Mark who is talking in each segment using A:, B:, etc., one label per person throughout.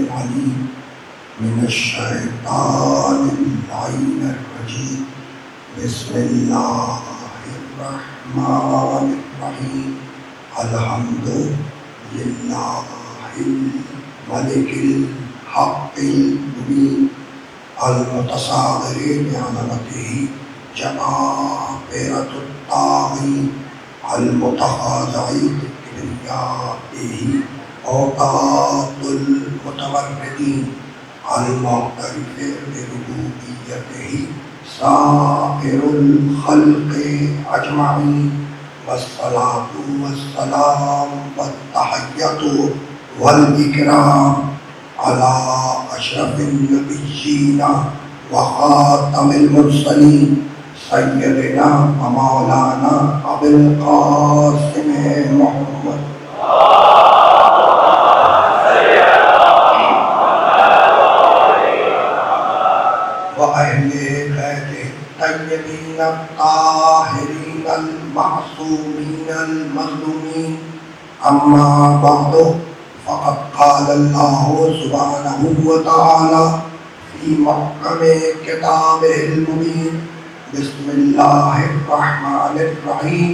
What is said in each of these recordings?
A: العليم من الشيطان اللعين الرجيم بسم الله الرحمن الرحيم الحمد لله الملك الحق المبين المتصاغر بعظمته جبابرة الطاغين المتخاذع بكبريائه أوقات المتمردين المعترف بربوبيته سائر الخلق أجمعين والصلاة والسلام والتحية والإكرام على أشرف النبيين وخاتم المرسلين سيدنا ومولانا أبي القاسم محمد وأهل بيته الطيبين الطاهرين المعصومين المظلومين أما بعد فقد قال الله سبحانه وتعالى في محكم كتابه المبين بسم الله الرحمن الرحيم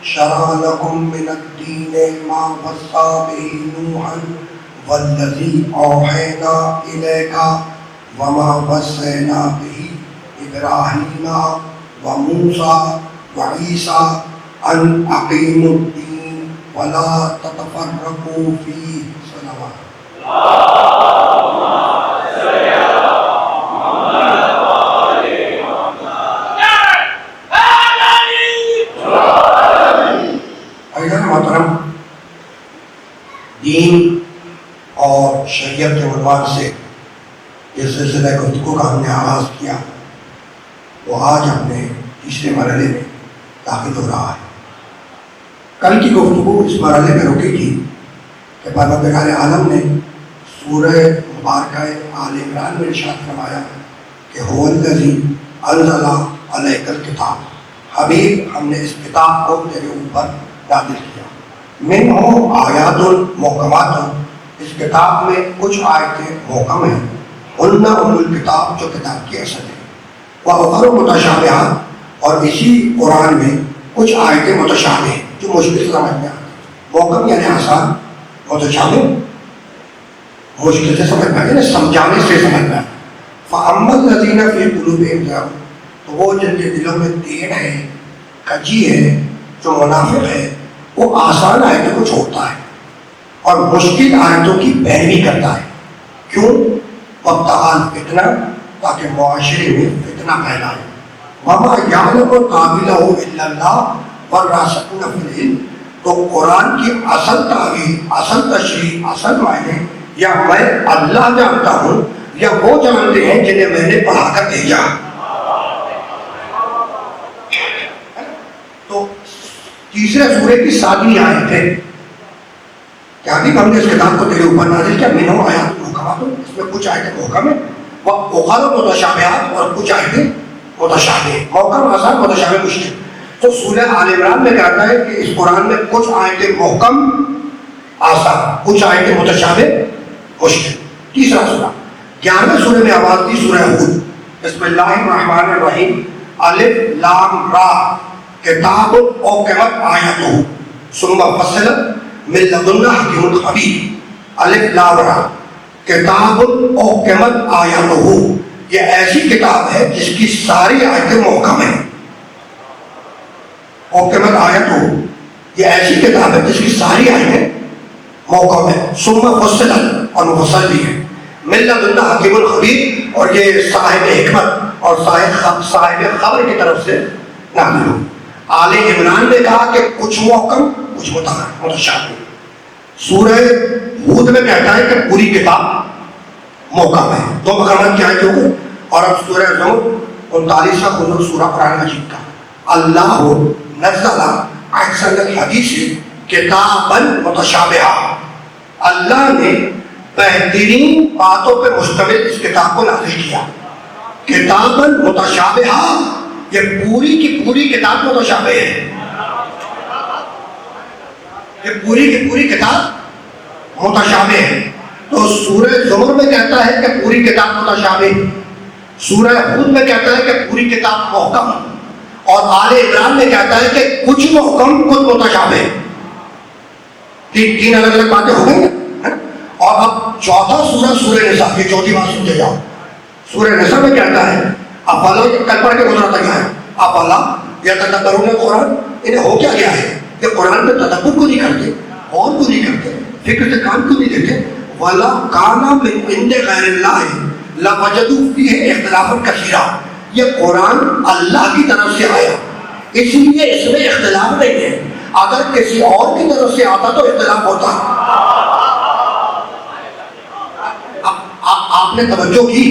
A: شرع لكم من الدين ما وصى به نوحا والذي أوحينا إليك وما وصينا به إبراهيم وموسى وعيسى أن أقيموا الدين ولا تتفرقوا فيه صلوات محترم، دین اور شریعت کے عنوان سے جس سلسلہ گفتگو کا ہم نے آغاز کیا وہ آج اپنے تیسرے مرحلے میں داخل ہو رہا ہے۔ کل کی گفتگو اس مرحلے میں رکی تھی کہ پروردگار عالم نے سورہ مبارکہ آل عمران میں ارشاد فرمایا کہ هو الذی انزل علیک الکتاب، حبیب ہم نے اس کتاب کو تیرے اوپر نازل کیا، منہ آیات محکمات، اس کتاب میں کچھ آیتیں محکم ہیں، ام الکتاب جو کتاب کی اصل ہے، وَأُخَرُ مُتَشَابِہَاتٌ، اور اسی قرآن میں کچھ آیتیں متشابہ ہیں جو مشکل سے سمجھ میں آتی ہیں۔ محکم یعنی آسان، متشابہ مشکل سے سمجھ میں آتی ہے، سمجھانے سے سمجھ میں آتی ہے۔ فَأَمَّا الَّذِينَ فِي قُلُوبِهِمْ زَيْغٌ، تو وہ جن کے دلوں میں ٹیڑھ ہے، کجی ہے، جو منافق ہے، وہ آسان آیتوں کو چھوڑتا ہے اور مشکل آیتوں کی پیروی کرتا ہے۔ کیوں؟ وَابْتَغَاءَ الْفِتْنَةَ، تاکہ معاشرے میں فتنہ پھیلائے۔ وَمَا يَعْلَمُ تَأْوِيلَهُ إِلَّا اللَّهُ وَالرَّاسِخُونَ فِي الْعِلْمِ، تو قرآن کی اصل تعویل، اصل تشریح، اصل معنی یا میں اللہ جانتا ہوں یا وہ جانتے ہیں جنہیں میں نے پڑھا کر بھیجا۔ تو تیسرے سورے کی ساتویں آیت ہے کہ ابھی ہم نے اس کتاب کو تیرے اوپر نازل کیا، منہ آیات محکمات، اس میں کچھ آیتیں محکم ہیں، وَأُخَرُ مُتَشَابِہَاتٌ، اور کچھ آیتیں متشابہ ہیں۔ محکم آسان، متشابہ مشکل۔ تو سورہ آل عمران میں کہتا ہے کہ اس قرآن میں کچھ آیتیں محکم آسان، کچھ آیتیں متشابہ مشکل۔ تیسرا سورہ 11ویں سورے میں آواز دی، سورہ ہود، بسم اللہ الرحمن الرحیم، الف لام را، کتاب احکمت آیاتہ ثم فصلت من لدن حکیم خبیر، الف لام را، کتاب احکمت آیاتہ، یہ ایسی کتاب ہے جس کی ساری آیتیں محکم ہیں۔ احکمت آیاتہ، یہ ایسی کتاب ہے جس کی ساری آیتیں محکم ہیں۔ ثم فصلت، اور مفصل بھی ہے، من لدن حکیم خبیر، اور یہ صاحب حکمت اور صاحب خبر کی طرف سے نازل ہوئی۔ آل عمران نے کہا کہ کچھ محکم کچھ متشابہ۔ سورہ ہود میں کہتا ہے کہ پوری کتاب محکم ہے۔ دو مقامات کیا ہے جو، اور اب سورہ زمر 39واں خضر سورہ قرآن مجید کا، اللہ نزل احسن الحدیث کتابا متشابہا، اللہ نے بہترین باتوں پہ مشتمل اس کتاب کو نازل کیا۔ کتابا متشابہا، یہ پوری کی پوری کتاب متشابہ ہے، یہ پوری کی پوری کتاب متشابہ ہے۔ تو سورہ زمر میں کہتا ہے کہ پوری کتاب متشابہ، سورہ ہود میں کہتا ہے کہ پوری کتاب محکم، اور آل عمران میں کہتا ہے کہ کچھ محکم کچھ متشابہ. تین الگ الگ باتیں ہو گئی نا. اور اب چوتھا سورہ سورہ نساء، یہ چوتھی بات سمجھے جاؤ. سورہ نساء میں کہتا ہے افلا، کل پڑھ کے گزرا تھا کیا ہے، افلا یتدبرون القرآن، انہیں ہو کیا گیا ہے کہ قرآن میں تدبر کو نہیں کرتے، غور کو نہیں کرتے، فکر سے کام کو نہیں دیتے. وَلَا كَانَ مِنْ عِنْدِ غَيْرِ اللَّهِ لَوَجَدُوا فِيهِ اخْتِلَافًا كَثِيرًا. یہ قرآن اللہ کی طرف سے آیا، اس لیے اس میں اختلاف نہیں ہے. اگر کسی اور کی طرف سے آتا تو اختلاف ہوتا. آپ نے توجہ کی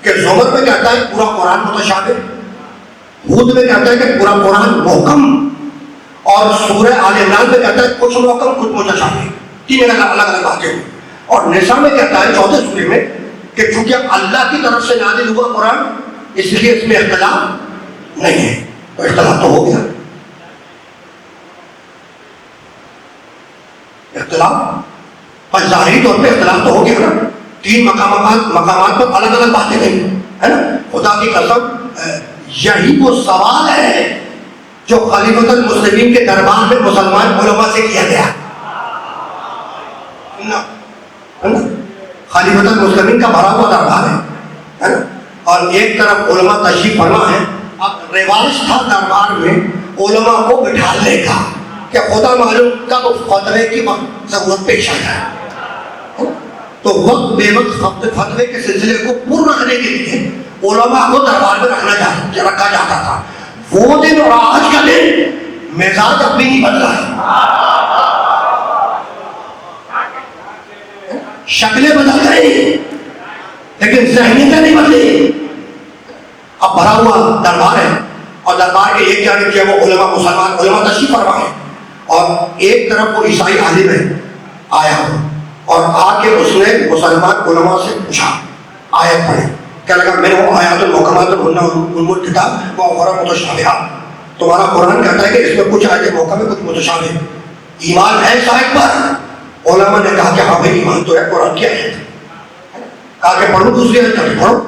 A: کہ زمر میں کہتا ہے پورا قرآن متشابہ، ہود میں کہتا ہے کہ پورا قرآن محکم، اور سورہ آل عمران میں کہتا ہے کچھ محکم کچھ متشابہ. تین الگ الگ باتیں ہوئی. اور نساء میں کہتا ہے چوتھے سورے میں کہ چونکہ اللہ کی طرف سے نازل ہوا قرآن اس لیے اس میں اختلاف نہیں ہے. تو اختلاف تو ہو گیا، اختلاف پر ظاہری طور پہ اختلاف تو ہو گیا نا. تین مقامات پر الگ الگ باتیں نہیں ہے نا. خدا کی قسم یہی وہ سوال ہے جو خلیفۃ المسلمین کے دربار میں مسلمان علماء سے کیا گیا. خلیفۃ المسلمین کا بھرا ہوا دربار ہے نا، اور ایک طرف علماء تشریف فرما ہے. اب رواج تھا دربار میں علماء کو بٹھانے کا کہ خدا معلوم کب فتوے کی ضرورت پیش آ جائے، تو وقت بے وقت فتوے کے سلسلے کو پر رکھنے کے لیے علماء کو دربار میں رکھا جاتا تھا. وہ دن اور آج کا دن مزاج اب بھی نہیں بدلا ہے، شکلیں بدل گئی لیکن ذہنیتیں نہیں بدلی. اب بھرا ہوا دربار ہے، اور دربار کے ایک جانب جو ہے وہ علماء مسلمان علماء تشریف فرما ہے، اور ایک طرف وہ عیسائی عالم ہے آیا ہو، اور آ کے اس نے مسلمان علماء سے پوچھا، آیت پڑھی، کیا لگا میں نے وہ آیات المحکمات ام الکتاب وأخر متشابہات. تمہارا قرآن کہتا ہے کہ اس میں کچھ آیتیں محکم ہے کچھ متشابہ، ایمان ہے صاحب پر؟ علماء نے کہا کہ ہاں بھائی ایمان تو ہے، قرآن کی آیت ہے. کہا کہ پڑھو دوسری آیت پڑھو.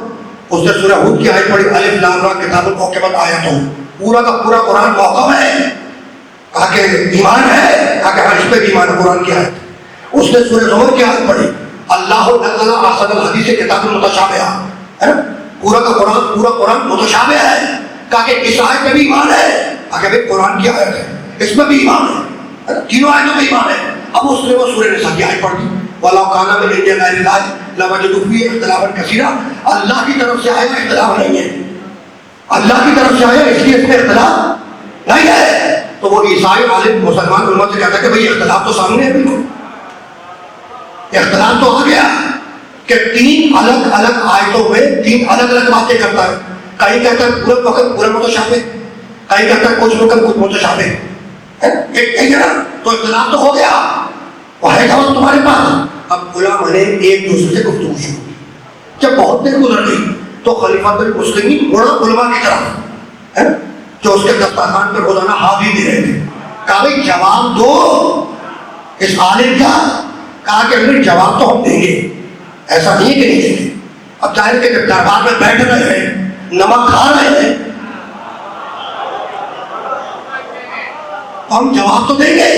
A: اس نے سورہ ہود کی آیت پڑھی، الف لام را کتاب محکمۃ آیاتہ، پورا کا پورا قرآن محکم ہے. کہا کہ ایمان ہے؟ کہا کہ ہاں اس پہ بھی ایمان ہے، قرآن کی آیت. اس نے سورہ زمر کی آیت پڑھی، اللہ نزل احسن الحدیث کتاب متشابہ، ہے نا، پورا کا پورا قرآن متشابہ ہے. کہا کہ اس آیت میں بھی ایمان ہے. کہا کہ بھائی قرآن کی آیت ہے، اس میں بھی ایمان ہے، تینوں آیتوں میں ایمان ہے. اب اس نے وہ سورہ نساء کی آیت پڑھ دی، وَلَوْ كَانَ مِنْ عِنْدِ غَيْرِ اللَّهِ لَوَجَدُوا فِيهِ اخْتِلَافًا كَثِيرًا. اللہ کی طرف سے آیا اختلاف نہیں ہے، اللہ کی طرف سے آیا اس لیے اس میں اختلاف نہیں ہے. تو وہ عیسائی عالم مسلمان علماء سے کہتا ہے کہ بھائی اختلاف تو سامنے ہے، بالکل اختلاف تو آ گیا کہ تین الگ الگ آیتوں میں تین الگ الگ باتیں کرتا ہے. کہیں کہتا ہے پورا وقت پورا متشابہ، کہیں کہتا ہے کچھ وقت کچھ متشابہ، ہے نا. تو اختلاف تو ہو گیا، وہ ہے جواب تمہارے پاس. اب علماء نے ایک دوسرے سے گفتگو شروع کی. جب بہت دیر گزر گئی تو خلیفۃ المسلمین مڑا علماء کی طرف ہے جو اس کے دسترخوان پر روزانہ حاضری دے رہے تھے. کہا بھائی جواب دو اس عالم کا. کہا کہ پھر جواب تو ہم دیں گے، ایسا نہیں ہے کہ نہیں دیں گے. اب ظاہر کہ جب دربار میں بیٹھ رہے ہیں نمک کھا رہے ہیں ہم جواب تو دیں گے،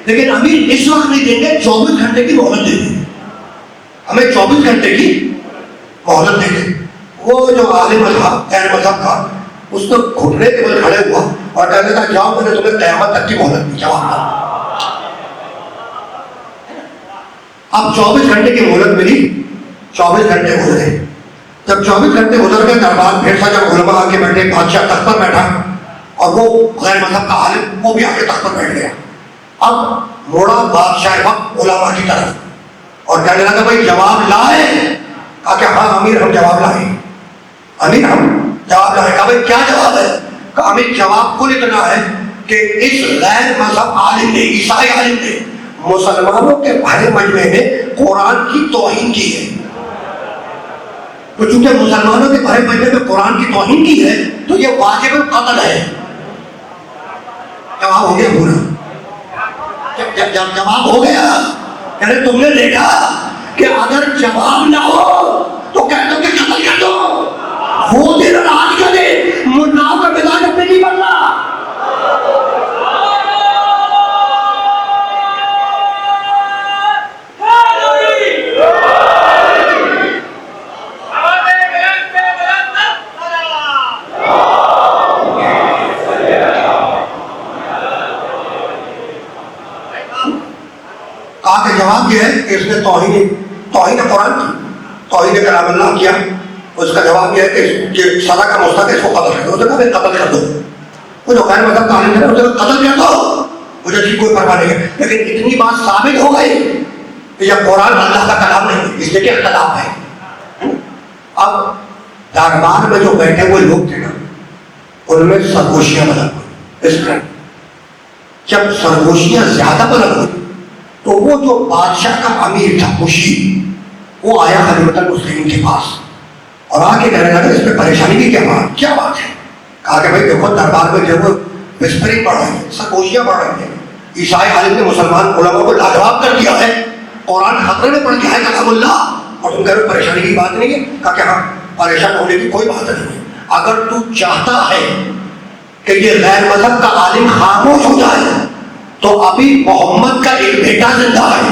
A: لیکن امیر اس وقت نہیں دیں گے، 24 گھنٹے کی مہلت دیں گے. ہمیں 24 گھنٹے کی مہلت دیں گے. وہ جو عالم تھا غیر مذہب کا اس نے گھٹنے کے بل کھڑے ہوا اور کہنے لگا جاؤ میں نے تمہیں قیامت تک کی مہلت دی، جواب دو. اب 24 گھنٹے کی مہلت ملی، 24 گھنٹے گزرے. جب 24 گھنٹے گزر گئے دربار پھر سا جب علماء آ کے بیٹھے، بادشاہ تخت پر بیٹھا اور وہ غیر مذہب کا عالم وہ بھی آ کے تخت پر بیٹھ گیا. اب موڑا بادشاہ وقت علماء کی طرف اور کہنے لگا بھائی جواب لائے؟ کہا کہ ہاں امیر ہم جواب لائے، امیر ہم جواب لائے. کہا بھائی کیا جواب ہے؟ کہا امیر جواب کل اتنا ہے کہ اس غیر مذہب عالم نے، عیسائی عالم نے مسلمانوں کے بھرے مجمع میں قرآن کی توہین کی ہے. تو چونکہ مسلمانوں کے بھرے مجمع میں قرآن کی توہین کی ہے تو یہ واجب القتل ہے. جواب ہو گیا پورا، جب جواب ہو گیا، یعنی تم نے دیکھا کہ اگر جواب نہ ہو تو کہہ دو کہ قتل کر دو. وہ دن اور آج کا دن ملاؤں کا مزاج اپنے نہیں بننا. کہا کہ جواب یہ ہے کہ اس نے توہین قرآن کی، توہین کلام اللہ کیا. اس کا جواب یہ ہے کہ سزا کا مستحق ہے، اس کو قتل کر دو. اس نے کہا قتل کر دو. وہ جو غیر مذہب کا عالم ہے اسے قتل کر دو، مجھے ٹھیک کوئی پرواہ نہیں ہے. لیکن اتنی بات ثابت ہو گئی کہ یہ قرآن اللہ کا کلام نہیں، اس لیے کہ اختلاف ہے. اب دربار میں جو بیٹھے ہوئے لوگ تھے نا، ان میں سرگوشیاں بلند ہوئی. اس میں جب سرگوشیاں زیادہ بلند ہوئی تو وہ جو بادشاہ کا امیر تھا خوشی، وہ آیا خلیفۃ المسلمین کے پاس اور آ کے کہنے لگا اس میں پریشانی کی کیا بات ہے. کہا کہ بھائی دیکھو دربار میں جو وسپرنگ بڑھ رہی ہے، سرگوشیاں بڑھ رہی ہیں، عیسائی عالم نے مسلمان علماء کو لاجواب کر دیا ہے، قرآن خطرے میں پڑ گیا ہے کلام اللہ، اور تم کہہ رہے ہو پریشانی کی بات نہیں ہے. کہا کہ ہاں پریشان ہونے کی کوئی بات نہیں ہے. اگر تو چاہتا ہے کہ یہ غیر مذہب کا عالم خاموش ہو جائے تو ابھی محمد کا ایک بیٹا زندہ ہے.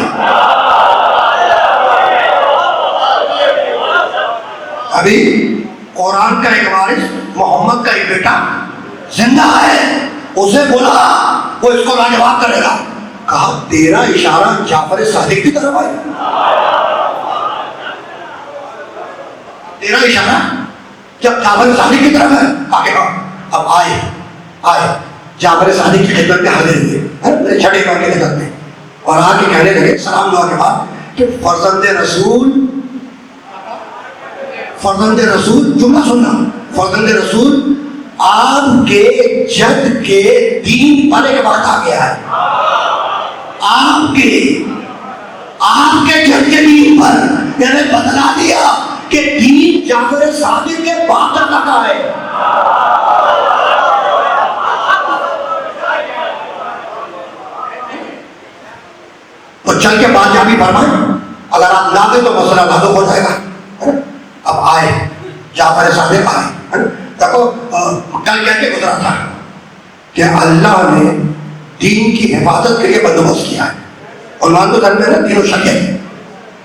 A: ابھی قرآن کا ایک وارث محمد کا ایک بیٹا زندہ ہے، اسے بولا وہ اس کو لاجواب کرے گا. کہا تیرا اشارہ جعفر صادق کی طرف ہے، تیرا اشارہ جب جعفر صادق کی طرف ہے. کہا کہ ہاں. اب آئے جعفر صادق کی خدمت میں حاضر ہوئے چھٹے پر کے خدمت میں، اور آ کے کہنے لگے سلام دعا کے بعد کہ فرزند رسول جملہ سننا، فرزند رسول آپ کے جد کے دین پر ایک وقت آ گیا ہے. آپ کے جد کے دین پر میں نے بتلا دیا کہ دین جعفر صادق کے بعد لگا ہے. تو چل کے بعد جا بھی فرمائیں، اگر آپ نہ دیں تو مسئلہ نازک ہو جائے گا. اب آئے جعفر صادق آئے. دیکھو کل کہہ کے گزرا تھا کہ اللہ نے دین کی حفاظت کے لیے بندوبست کیا ہے. عنوان تو درمیان ہے دین و شریعت.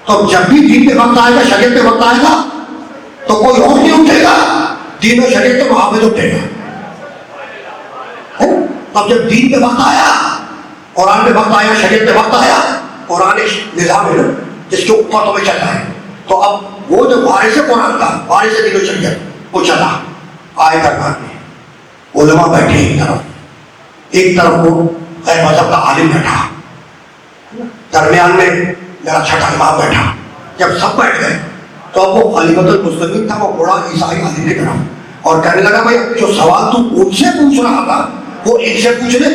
A: تو جب بھی دین پہ وقت آئے گا، شریعت پہ وقت آئے گا تو کوئی اور نہیں اٹھے گا، دین و شریعت کے محافظ اٹھے گا. اب جب دین پہ وقت آیا، قرآن پہ وقت آیا، شریعت پہ وقت آیا، قرآن ایک نظام ہے جس کے اوپر تمہیں چلنا ہے. تو اب وہ جو وارث قرآن تھا، وارث دین و شریعت، وہ چلا. آئے دربار میں علماء بیٹھے ایک طرف وہ غیر مذہب کا عالم بیٹھا، درمیان میں میرا چھٹا امام بیٹھا. جب سب بیٹھ گئے تو اب وہ خلیفۃ المسلمین تھا، وہ بڑا عیسائی عالم کی طرف، اور کہنے لگا بھائی جو سوال تو ان سے پوچھ رہا تھا وہ ان سے پوچھ لے.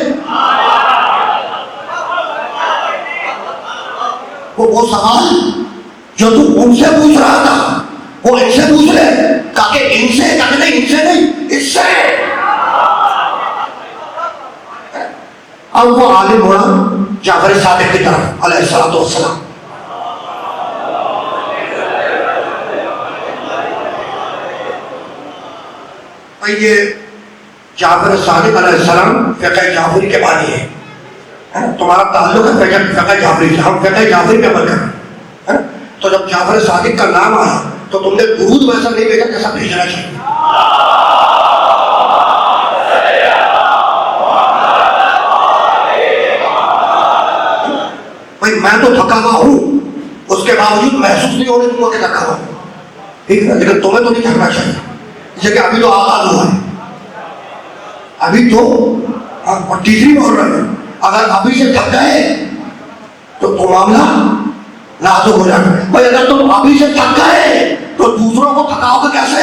A: وہ سوال جو تو ان سے پوچھ رہا تھا وہ ان سے پوچھ لے. کہا کہ ان سے، کہا نہیں ان سے نہیں، اس سے. اب وہ عالم ہوا جعفر صادق کی طرف علیہ الصلوۃ والسلام. یہ جعفر صادق علیہ السلام فقہ جعفری کے بانی ہے. تمہارا تعلق ہے فقہ جعفری سے، ہم فقہ جعفری پہ عمل کریں. تو جب جعفر صادق کا نام آیا تو تم نے درود ویسا نہیں بھیجا جیسا بھیجنا چاہیے. بھائی میں تو تھکا ہوا ہوں، اس کے باوجود محسوس نہیں ہونے دوں گا کہ تھکا ہوا ہوں، ٹھیک ہے، لیکن تمہیں تو نہیں تھکنا چاہیے. جیسے کہ ابھی تو آغاز ہوا ہے، ابھی تو اور تیسری بول رہے ہیں، اگر ابھی سے تھک گئے تو معاملہ نازک ہو جاتا ہے. بھائی اگر تم ابھی سے تھک گئے تو دوسروں کو تھکاؤ گے کیسے؟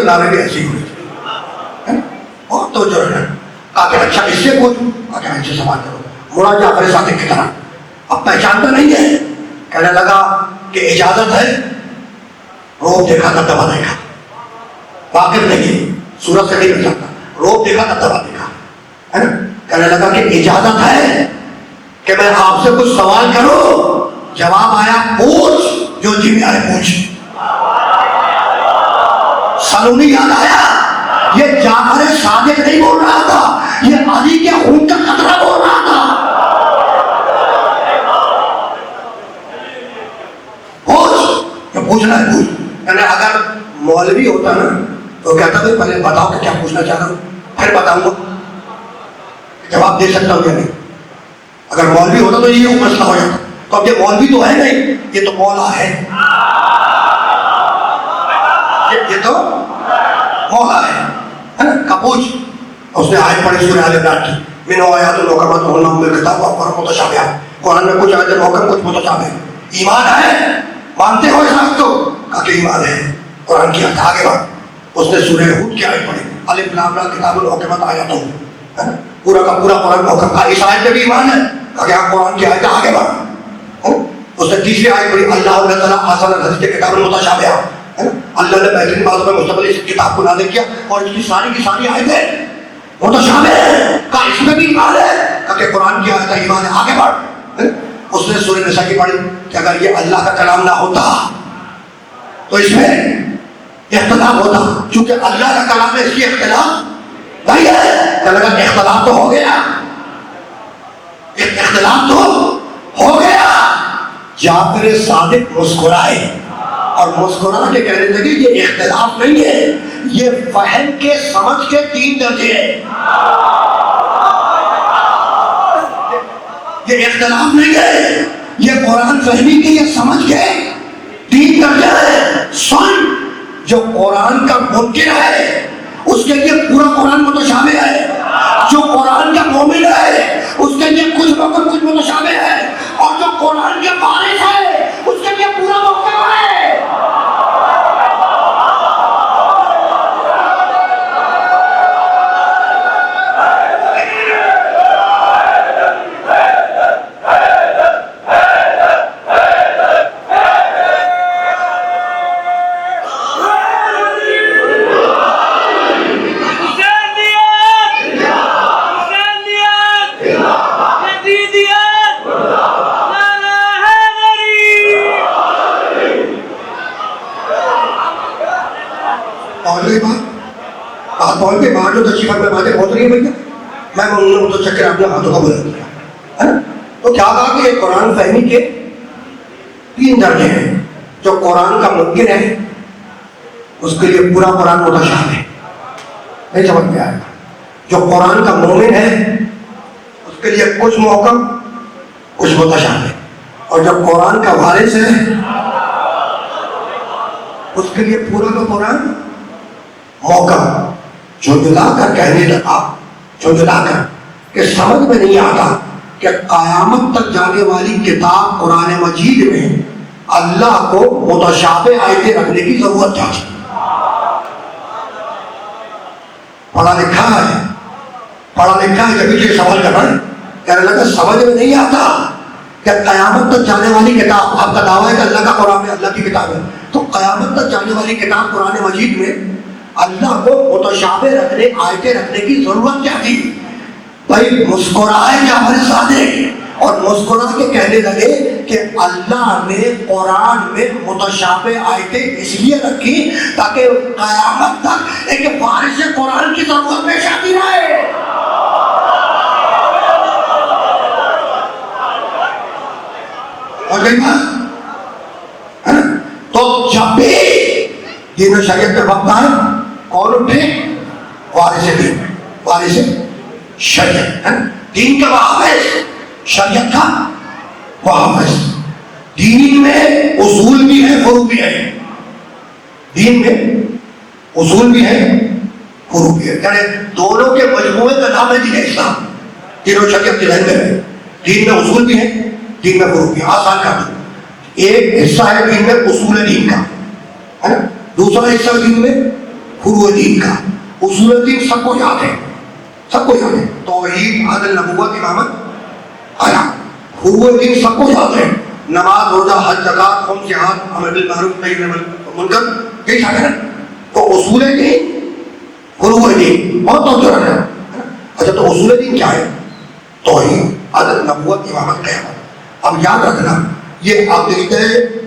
A: نعرے بھی ایسے ہی ہونے چاہیے. اور تو جو ہے کہا کہ اچھا اس سے پوچھ, کہا کہ ایسے سوال کرو. مڑا جعفر صادق کی طرح, اب پہچانتا نہیں ہے. کہنے لگا کہ اجازت ہے. روب دیکھا تھا دبا دیکھا, واقف نہیں, سورج سے نہیں پہچانتا. روب دیکھا تھا دبا دیکھا, ہے نا. کہنے لگا کہ اجازت ہے کہ میں آپ سے کچھ سوال کروں. جواب آیا پوچھ, جو جی میں آئے پوچھ. سلونی یاد آیا, یہ جعفر صادق نہیں بول رہا تھا, یہ علی کے خون کا قطرہ بول رہا تھا. پوچھ, جو پوچھنا ہے پوچھ. یعنی اگر مولوی ہوتا نا تو کہتا بھائی پہلے بتاؤ کہ کیا پوچھنا چاہ رہا ہوں, پھر بتاؤں گا جواب دے سکتا ہوں یا نہیں. اگر مولوی ہوتا تو یہ مسئلہ ہو جاتا. تو اب یہ مولوی تو ہے نہیں, یہ تو مولا ہے. یہ تو مولا ہے نا. کا پوچھ. اس نے آیت پڑھی سورہ آل عمران کی, منہو آیات محکمات ہن ام الکتاب واخر متشابہات. قرآن میں کچھ آیتیں محکم کچھ متشابہ. ایمان ہے, مانتے ہو اس بات کو؟ کہا کہ ایمان ہے. قرآن کی آیت آگے بڑھ. اس نے سورہ ہود کی آیت پڑھی, الف لام را کتاب محکمات آیاتہ, پورا کا پورا قرآن محکم. کہا اس آیت میں بھی ایمان ہے. کہا کہ آپ قرآن کی آیت آگے بڑھ. اس نے تیسری آیت پڑھی, اللہ تعالیٰ آسان الحدیث کتاب متشابہہ. اللہ نے بہترین باتوں میں مستقل اس کتاب کو نازل کیا اور اس کی ساری آیتیں متشابہ ہیں. کہا اس میں بھی ایمان ہے. کہا کہ قرآن کی آیت ایمان ہے, آگے بڑھ. اس نے سورہ نساء کی پڑھی کہ اگر یہ اللہ کا کلام نہ ہوتا تو اس میں اختلاف ہوتا, چونکہ اللہ کا کلام ہے اس کی اختلاف نہیں ہے. کہ لگا اختلاف تو ہو گیا, اختلاف تو ہو گیا. جعفر صادق مسکرائے اور مسکرا کے کہنے لگے یہ اختلاف نہیں ہے, یہ فہم کے سمجھ کے 3 درجے ہیں. یہ اختلاف نہیں ہے, یہ قرآن فہمی کے یہ سمجھ کے 3 درجے ہیں. سن, جو قرآن کا منکر ہے اس کے لیے پورا قرآن متشابہ ہے. جو قرآن کا مومن ہے اس کے لیے کچھ وقت کچھ متشابہ ہے, اور جو قرآن کے وارث ہے اس کے لیے پورا محکم ہے. پہنچ کے باہر جو تشریف میں باتیں پہنچ رہی ہیں بھیا, میں انہوں نے متشکر اپنے ہاتھوں کا بلند کیا ہے نا. تو کیا کہا کہ یہ قرآن فہمی کے 3 درجے ہیں. جو قرآن کا منکر ہے اس کے لیے پورا قرآن متشابہ ہے, نہیں سمجھ میں آئے گا. جو قرآن کا مومن ہے اس کے لیے کچھ محکم کچھ متشابہ, اور جو قرآن کا وارث ہے اس کے لیے پورا کا قرآن محکم. جھنجھلا کر کہنے لگا, جھنجھلا کر کہ سمجھ میں نہیں آتا کہ قیامت تک جانے والی کتاب قرآن مجید میں اللہ کو متشابہ آیتیں رکھنے کی ضرورت کیا تھی. پڑھا لکھا ہے جبھی یہ سوال کر رہا ہے. کہنے لگا سمجھ میں نہیں آتا کہ قیامت تک جانے والی کتاب, آپ کا دعویٰ ہے کہ اللہ کا قرآن میں اللہ کی کتاب ہے, تو قیامت تک جانے والی کتاب قرآن مجید میں اللہ کو متشابہ رکھنے آیتیں رکھنے کی ضرورت کیا تھی. بھائی مسکرائے جعفر صادق اور مسکرا کے کہنے لگے کہ اللہ نے قرآن میں متشابہ آیتیں اس لیے رکھی تاکہ قیامت تک ایک وارث قرآن کی ضرورت پیش آتی رہے. اور تو جب بھی دین و شریعت میں وقت آئے کون اٹھے؟ وارث شریعت. دین کا محافظ, شریعت کا محافظ. دین میں اصول بھی ہے فروع بھی ہے. دین میں اصول بھی ہے فروع بھی ہے, یعنی دونوں کے مجموعے کا نام ہے دین اسلام. دین و شریعت کے ذہن میں ہے, دین میں اصول بھی ہے دین میں فروع بھی ہے. آسان کر دو, ایک حصہ ہے دین میں اصول دین کا, ہے نا, دوسرا حصہ دین میں فروع دین کا. اصول دین سب کو یاد ہے, سب کو یاد ہے. توحید, عدل, نبوت, امامت, آیا. فروع دین سب کو یاد ہے. نماز, روزہ, حج, زکات, خمس, جہاد, امر بالمعروف, نہی عن المنکر, یہی سارے ہیں. تو اصول دین, فروع دین بہت توجہ رکھنا. اچھا, تو اصول دین کیا ہے؟ توحید, عدل, نبوت, امامت, قیامت. اب یاد رکھنا, یہ عقیدہ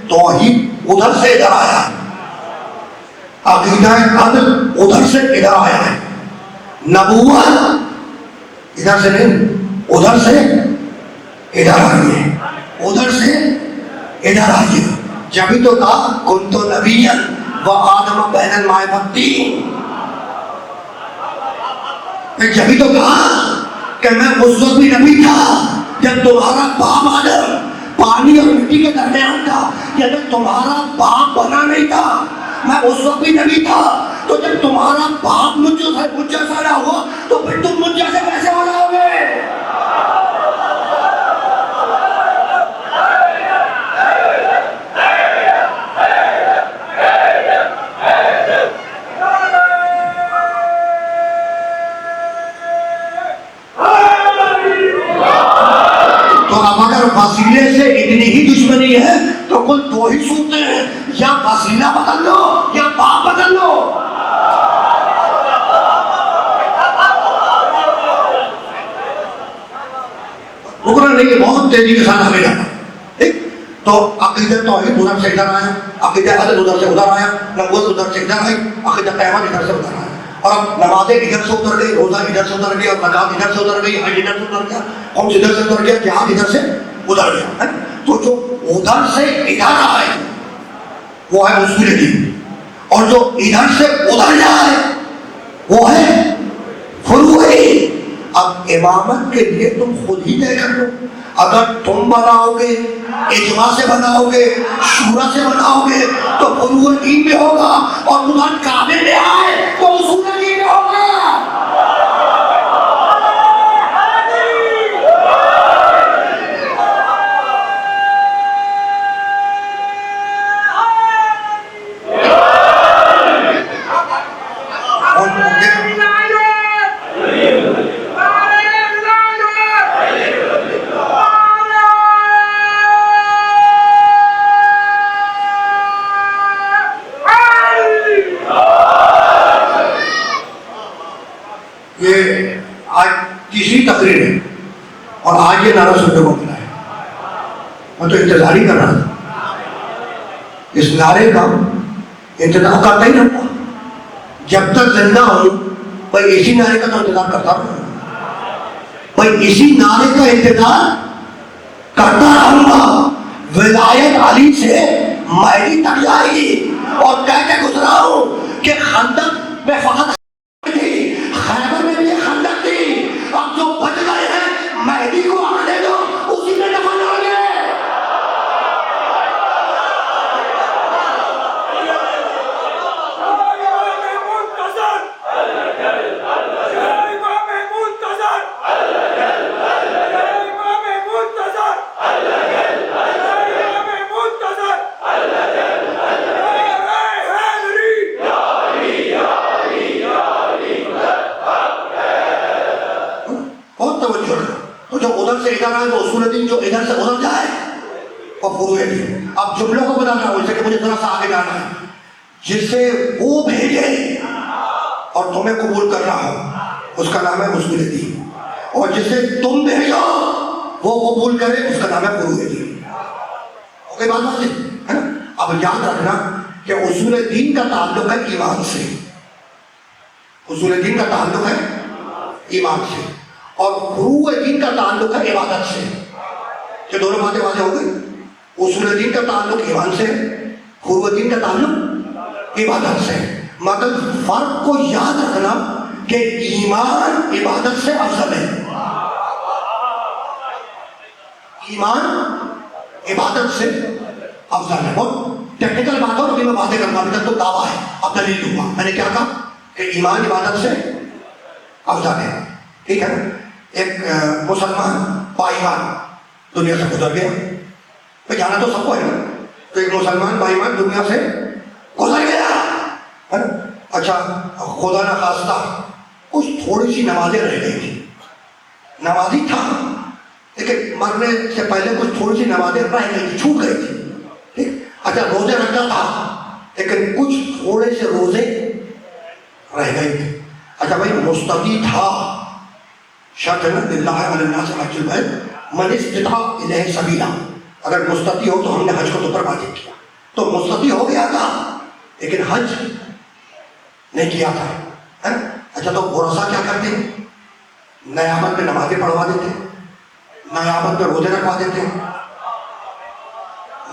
A: توحید ادھر سے ادھر آیا ہے, عقیدہ عدل ادھر سے ادھر آیا ہے, نبوت ادھر سے نہیں, ادھر سے ادھر آئی ہے, ادھر سے ادھر آئی ہے. جبھی تو کہا کنت نبیا وآدم بین الماء والطین, جبھی تو کہا کہ میں اس وقت بھی نبی تھا جب تمہارا باپ آدم پانی اور مٹی کے درمیان تھا, یعنی تمہارا باپ بنا نہیں تھا, میں اس وقت بھی نبی تھا. تو جب تمہارا باپ مجھ جیسا نہ ہوا تو پھر تم مجھ جیسے کیسے ہو جاؤ گے؟ وسیلے سے اتنی ہی دشمنی ہے تو کل دو ہی سوچتے ہیں, یا وسیلہ بدل لو یا باپ بدل لو. رکنا نہیں, بہت تیزی کے ساتھ ہمیں جانا. ٹھیک, تو عقیدہ توحید ادھر سے ادھر آیا, عقیدہ عدل ادھر سے ادھر آیا, نبوت ادھر سے ادھر آئی, عقیدہ قیامت ادھر سے ادھر آیا. اور اب نمازیں ادھر سے اتر گئی, روزہ ادھر سے اتر گیا, زکات ادھر سے اتر گئی, حج ادھر سے اتر گیا, خمس ادھر سے اتر گیا, جہاد ادھر سے ادھر گیا. تو جو ادھر سے ادھر آئے وہ ہے اصول دین, اور جو ادھر سے ادھر جائے وہ ہے فروع دین. اب امامت کے لیے تم خود ہی طے کر لو. اگر تم بناؤ گے, اجماع سے بناؤ گے, شورا سے بناؤ گے تو فروع دین بھی ہوگا, اور ادھر کعبے میں آئے تو اصول دین بھی ہوگا. تیسری تقریر ہے اور آج یہ نعرہ سننے کو ملا ہے. میں تو انتظار ہی کر رہا تھا, اس نعرے کا انتظار کرتا ہی رہتا, جب تک زندہ ہوں بھائی اسی نعرے کا تو انتظار کرتا رہوں, بھائی اسی نعرے کا انتظار کرتا رہوں گا. ولایت علی سے مہدی تک جائے گی, اور کہہ کے گزرا ہوں کہ خندق میں فقط تھی, خیبر میں بھی خندق تھی, اب جو بچ گئے ہیں مہدی کو آنے دو, اسی میں دفن ہو گئے. ادھر آئے تو اصول دین, جو ادھر سے ادھر جائے اور فروع دین. اب جملوں کو بتانا ہے, جیسے کہ مجھے ذرا سا آگے جانا ہے. جسے وہ بھیجے اور تمہیں قبول کر رہا ہو اس کا نام ہے اصول دین, اور جسے تم بھیجو وہ قبول کرے اس کا نام ہے فروع دین. اوکے, بات بات ہے نا. اب یاد رکھنا کہ اصول دین کا تعلق ہے ایمان سے, اصول دین کا تعلق ہے ایمان سے, اور فروع دین کا تعلق ہے عبادت سے. یہ دونوں باتیں واضح ہو گئی. اصول دین کا تعلق ایمان سے, فروع دین کا تعلق عبادت سے. مگر فرق کو یاد رکھنا کہ ایمان عبادت سے افضل ہے, ایمان عبادت سے افضل ہے. بہت ٹیکنیکل بات ہو, لیکن میں باتیں کروں گا, ابھی تک تو دعویٰ ہے, اب دلیل دوں گا. میں نے کیا کہا کہ ایمان عبادت سے افضل ہے. ٹھیک ہے. ایک مسلمان بائیمان دنیا سے گزر گیا, تو جانا تو سب کو ہے نا. تو ایک مسلمان بائیمان دنیا سے گزر گیا, اچھا خدا نہ خواستہ کچھ تھوڑی سی نمازیں رہ گئی تھی، نمازی تھا لیکن مرنے سے پہلے کچھ تھوڑی سی نمازیں رہ گئی تھی، چھوٹ گئی تھی، ٹھیک؟ اچھا روزے رکھتا تھا لیکن کچھ تھوڑے سے روزے رہ گئے تھے. اچھا بھائی مستطیع تھا، شرط ہے نا للہ علی الناس حج البیت من استطاع الیہ سبیلا، اگر مستطیع ہو تو ہم نے حج کو تو پر واجب کیا، تو مستطیع ہو گیا تھا لیکن حج نہیں کیا تھا، ہے نا؟ اچھا تو ورثہ کیا کرتے ہیں؟ نیابت میں نمازیں پڑھوا دیتے، نیابت میں روزے رکھوا دیتے،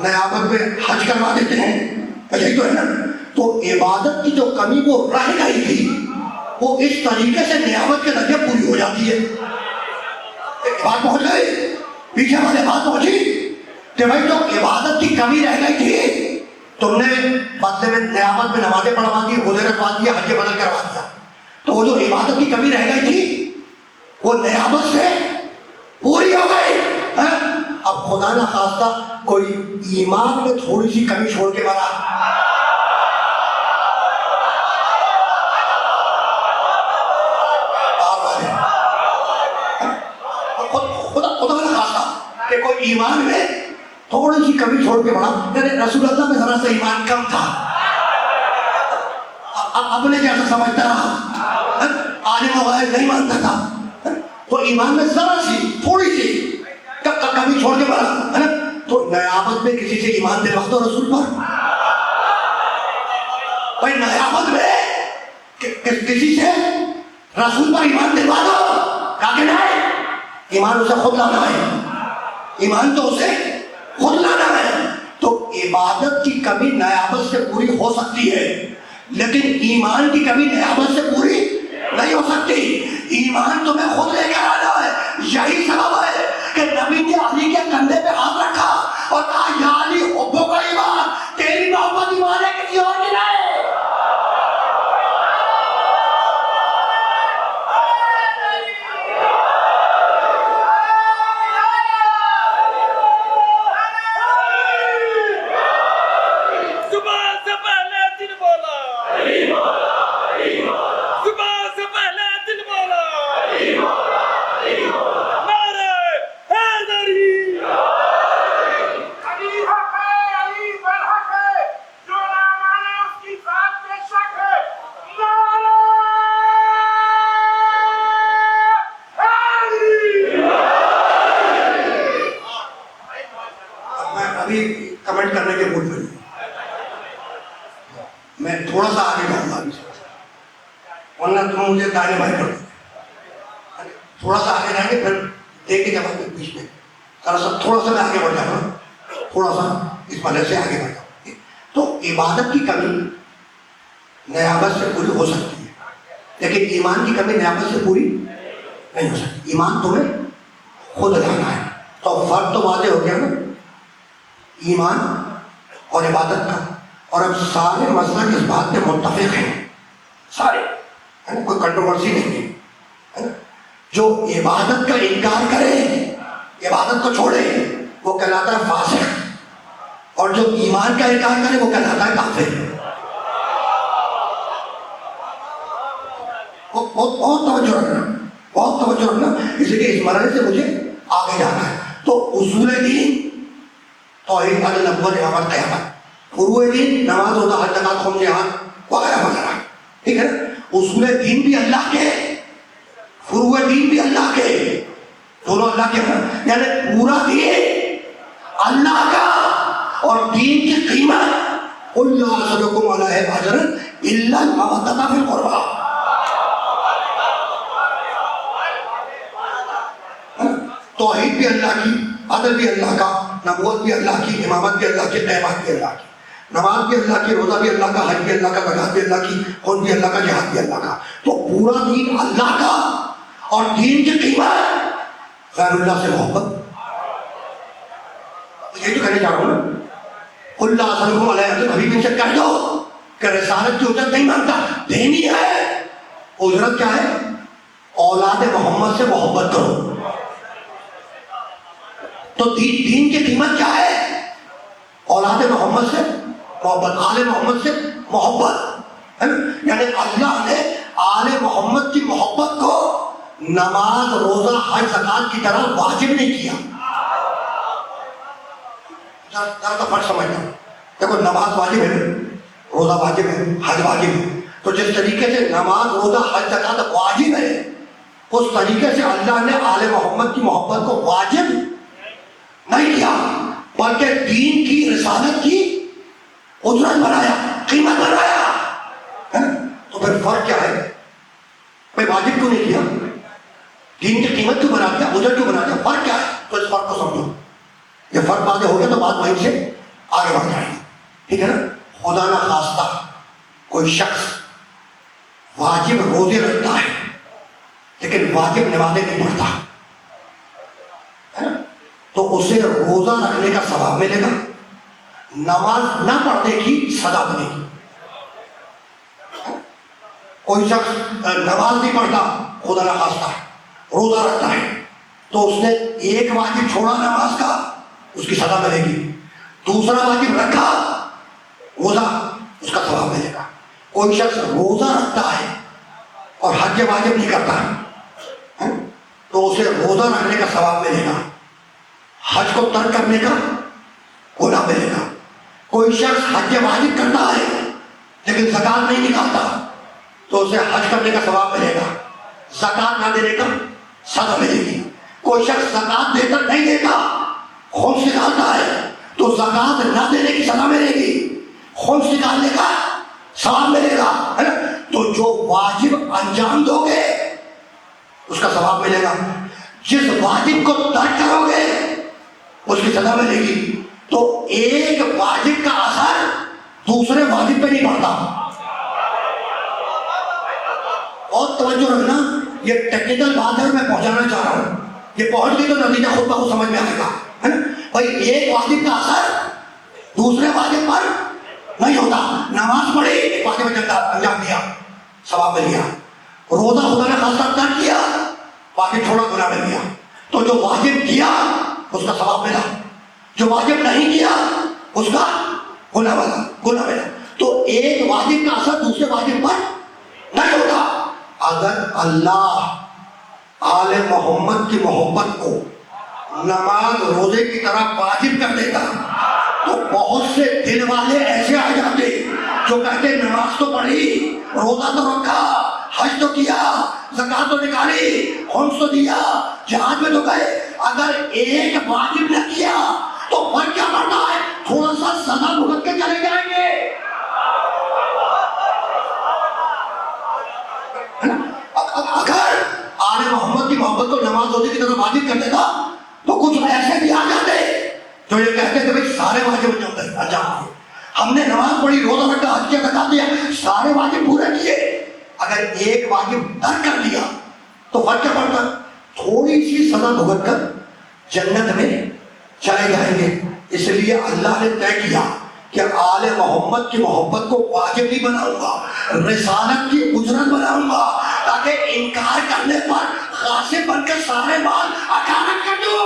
A: نیابت میں حج کروا دیتے ہیں، یہی تو ہے نا. تو عبادت کی جو کمی وہ رہ گئی تھی وہ اس طریقے سے نیابت کے ذریعے پوری ہو جاتی ہے. بات پہنچ گئی، پیچھے والے بات پہنچی کہ بھائی جو عبادت کی کمی رہ گئی تھی تم نے بدلے میں نیابت میں نمازیں پڑھوا دی، روزے رکھوا دیا، حج بدل کروا دیا، تو وہ جو عبادت کی کمی رہ گئی تھی وہ نیابت سے پوری ہو گئی. اب خدا نہ خواستہ کوئی ایمان میں تھوڑی سی کمی چھوڑ کے مرا، خدا نہ خواستہ کہ کوئی ایمان میں تھوڑی سی کمی چھوڑ کے بڑھا، یعنی رسول اللہ میں ذرا سا ایمان کم تھا، اپنے جیسا سمجھتا رہا، عالم و غیر نہیں مانتا تھا، تو ایمان میں ذرا سی تھوڑی سی کمی چھوڑ کے بڑھا، ہے نا؟ تو نیابت میں کسی سے ایمان دلوا دو رسول پر، بھائی نیابت میں کسی سے رسول پر ایمان دلوا دو، کہا کہ نہیں، ایمان اسے خود لانا ہے، ایمان تو اسے خود لانا ہے. تو عبادت کی کمی نیابت سے پوری ہو سکتی ہے لیکن ایمان کی کمی نیابت سے پوری نہیں ہو سکتی. ایمان تمہیں خود لے کر آنا ہے. یہی سبب ہے کہ نبی نے علی کے کندھے پہ ہاتھ رکھا اور کہا یا علی حبوں کا ایمان، تیری محبت ایمان ہے کسی اور کی نہیں. کمنٹ کرنے کے موڈ میں میں تھوڑا سا آگے جاؤں گا، ورنہ تم مجھے دائیں بائیں کر دو. تھوڑا سا آگے جائیں گے پھر دیکھ کے جب بیچ میں تھوڑا سا میں آگے بڑھ جاؤں گا، تھوڑا سا اس وجہ سے آگے بڑھ جاؤں. تو عبادت کی کمی نیابت سے پوری ہو سکتی ہے لیکن ایمان کی کمی نیابت سے پوری نہیں ہو سکتی. ایمان تمہیں خود لانا ہے. تو فرق تو واضح ہو گیا نا ایمان اور عبادت کا. اور اب سارے مسئلہ اس بات پہ متفق ہیں، سارے، کوئی کنٹروورسی نہیں ہے. جو عبادت کا انکار کرے، عبادت کو چھوڑے، وہ کہلاتا ہے فاسق، اور جو ایمان کا انکار کرے وہ کہلاتا ہے کافر. بہت توجہ رکھنا، بہت توجہ رکھنا، اس لیے اس مرحلے سے مجھے آگے جانا ہے. تو اصول دین توحید النبوت امامت قیامت، فروع دین نماز روزہ حج زکات خمس جہاد وغیرہ وغیرہ، ٹھیک ہے. اصول دین بھی اللہ کے، فروع دین بھی اللہ کے، دونوں اللہ کے ہیں. یعنی پورا دین اللہ کا، اور دین کی قیمت قل لا اسألکم علیہ اجرا الا المودۃ فی القربى. توحید بھی اللہ کی، عدل بھی اللہ کا، نبوت بھی اللہ کی، امامت بھی اللہ کی، قیامت بھی اللہ کی، نماز بھی اللہ کی، روزہ بھی اللہ کا، حج بھی اللہ کا، زکات بھی اللہ کی، خون بھی اللہ کا، جہاد بھی اللہ کا. تو پورا دین اللہ کا، اور دین کی قیمت غیر اللہ سے محبت. یہ جو کہنے جا رہا ہوں نا، قل لا اسألکم علیہ اجرا، ابھی ان سے کہہ دو کہ رسالت کی اجرت نہیں مانگتا، دینی ہے. اجرت کیا ہے؟ اولاد محمد سے محبت کرو. تو دین کی قیمت کیا ہے؟ اولاد محمد سے محبت، آل محمد سے محبت. یعنی اللہ نے آل محمد کی محبت کو نماز روزہ حج زکات کی طرح واجب نہیں کیا. ذرا فرق سمجھنا. دیکھو نماز واجب ہے، روزہ واجب ہے، حج واجب ہے. تو جس طریقے سے نماز روزہ حج زکات واجب ہے، اس طریقے سے اللہ نے آل محمد کی محبت کو واجب نہیں کیا، بلکہ دین کی رسالت کی اجرت بنایا، قیمت بنایا. تو پھر فرق کیا ہے؟ بھائی واجب کیوں نہیں کیا؟ دین کی قیمت کیوں بنا دیا، اجرت کیوں بنا دیا؟ فرق کیا ہے؟ تو اس فرق کو سمجھو. یہ فرق واضح ہو گیا تو بات وہیں سے آگے بڑھ جائے گی. ٹھیک ہے نا؟ خدا نہ خواستہ کوئی شخص واجب روزے رکھتا ہے لیکن واجب نمازیں نہیں پڑھتا، تو اسے روزہ رکھنے کا ثواب ملے گا، نماز نہ پڑھنے کی سزا ملے گی. کوئی شخص نماز نہیں پڑھتا، خدا نہ خواستہ روزہ رکھتا ہے، تو اس نے ایک واجب چھوڑا نماز کا، اس کی سزا ملے گی. دوسرا واجب رکھا، روزہ، اس کا ثواب ملے گا. کوئی شخص روزہ رکھتا ہے اور حج واجب نہیں کرتا ہے تو اسے روزہ رکھنے کا ثواب ملے گا، حج کو ترک کرنے کا گناہ ملے گا. کوئی شخص حج واجب کرتا ہے لیکن زکات نہیں نکالتا تو اسے حج کرنے کا ثواب ملے گا، زکات نہ دینے کا سزا ملے گی. کوئی شخص زکات دیتا نہیں دیتا، خمس نکالتا ہے تو زکات نہ دینے کی سزا ملے گی، خمس نکالنے کا ثواب ملے گا. تو جو واجب انجام دو گے اس کا ثواب ملے گا، جس واجب کو ترک کرو گے اس کی سزا ملے گی. تو ایک واجب کا اثر دوسرے واجب پہ نہیں پڑتا. اور توجہ رکھنا، یہ ٹیکنیکل بات ہے اور میں پہنچانا چاہ رہا ہوں. یہ پہنچ گئی تو نتیجہ خود بخود سمجھ میں آئے گا، ہے نا بھائی. ایک واجب کا اثر دوسرے واجب پر نہیں ہوتا. نماز پڑھی، ایک واجب انجام دیا، ثواب مل گیا. روزہ خدا نے خاصہ ترک کیا، واجب چھوڑا، گناہ مل گیا. تو جو واجب کیا اس کا ثواب ملا، جو واجب نہیں کیا اس کا گناہ ملا. تو ایک واجب کا اثر دوسرے واجب پر نہیں ہوتا. اگر اللہ آل محمد کی محبت کو نماز روزے کی طرح واجب کر دیتا تو بہت سے دل والے ایسے آ جاتے جو کہتے نماز تو پڑھی، روزہ تو رکھا، حج تو کیا، زکات تو نکالی، خمس تو دیا، جہاد میں تو گئے، اگر ایک واجب نہ کیا تو فرق کیا پڑتا ہے؟ تھوڑا سا سزا بھگت کے چلے جائیں گے. اگر آل محمد کی محبت کو نماز روزے کی طرف واجب کر دیتا تو کچھ ایسے بھی آ جاتے جو یہ کہتے کہ بھائی سارے واجب انجام دیے، ہم نے نماز پڑھی، روزہ رکھا، حج کیا، زکات دیا، سارے واجب پورے کیے. اگر ایک واجب ترک کر دیا تو فرق کیا پڑتا؟ تھوڑی سی سزا بھگت کر جنت میں چلے جائیں گے. اس لیے اللہ نے طے کیا کہ آل محمد کی محبت کو واجب نہیں بناؤں گا، رسالت کی اجرت بناؤں گا، تاکہ انکار کرنے پر غاصب بن کر سارے مال اکارت کر دو.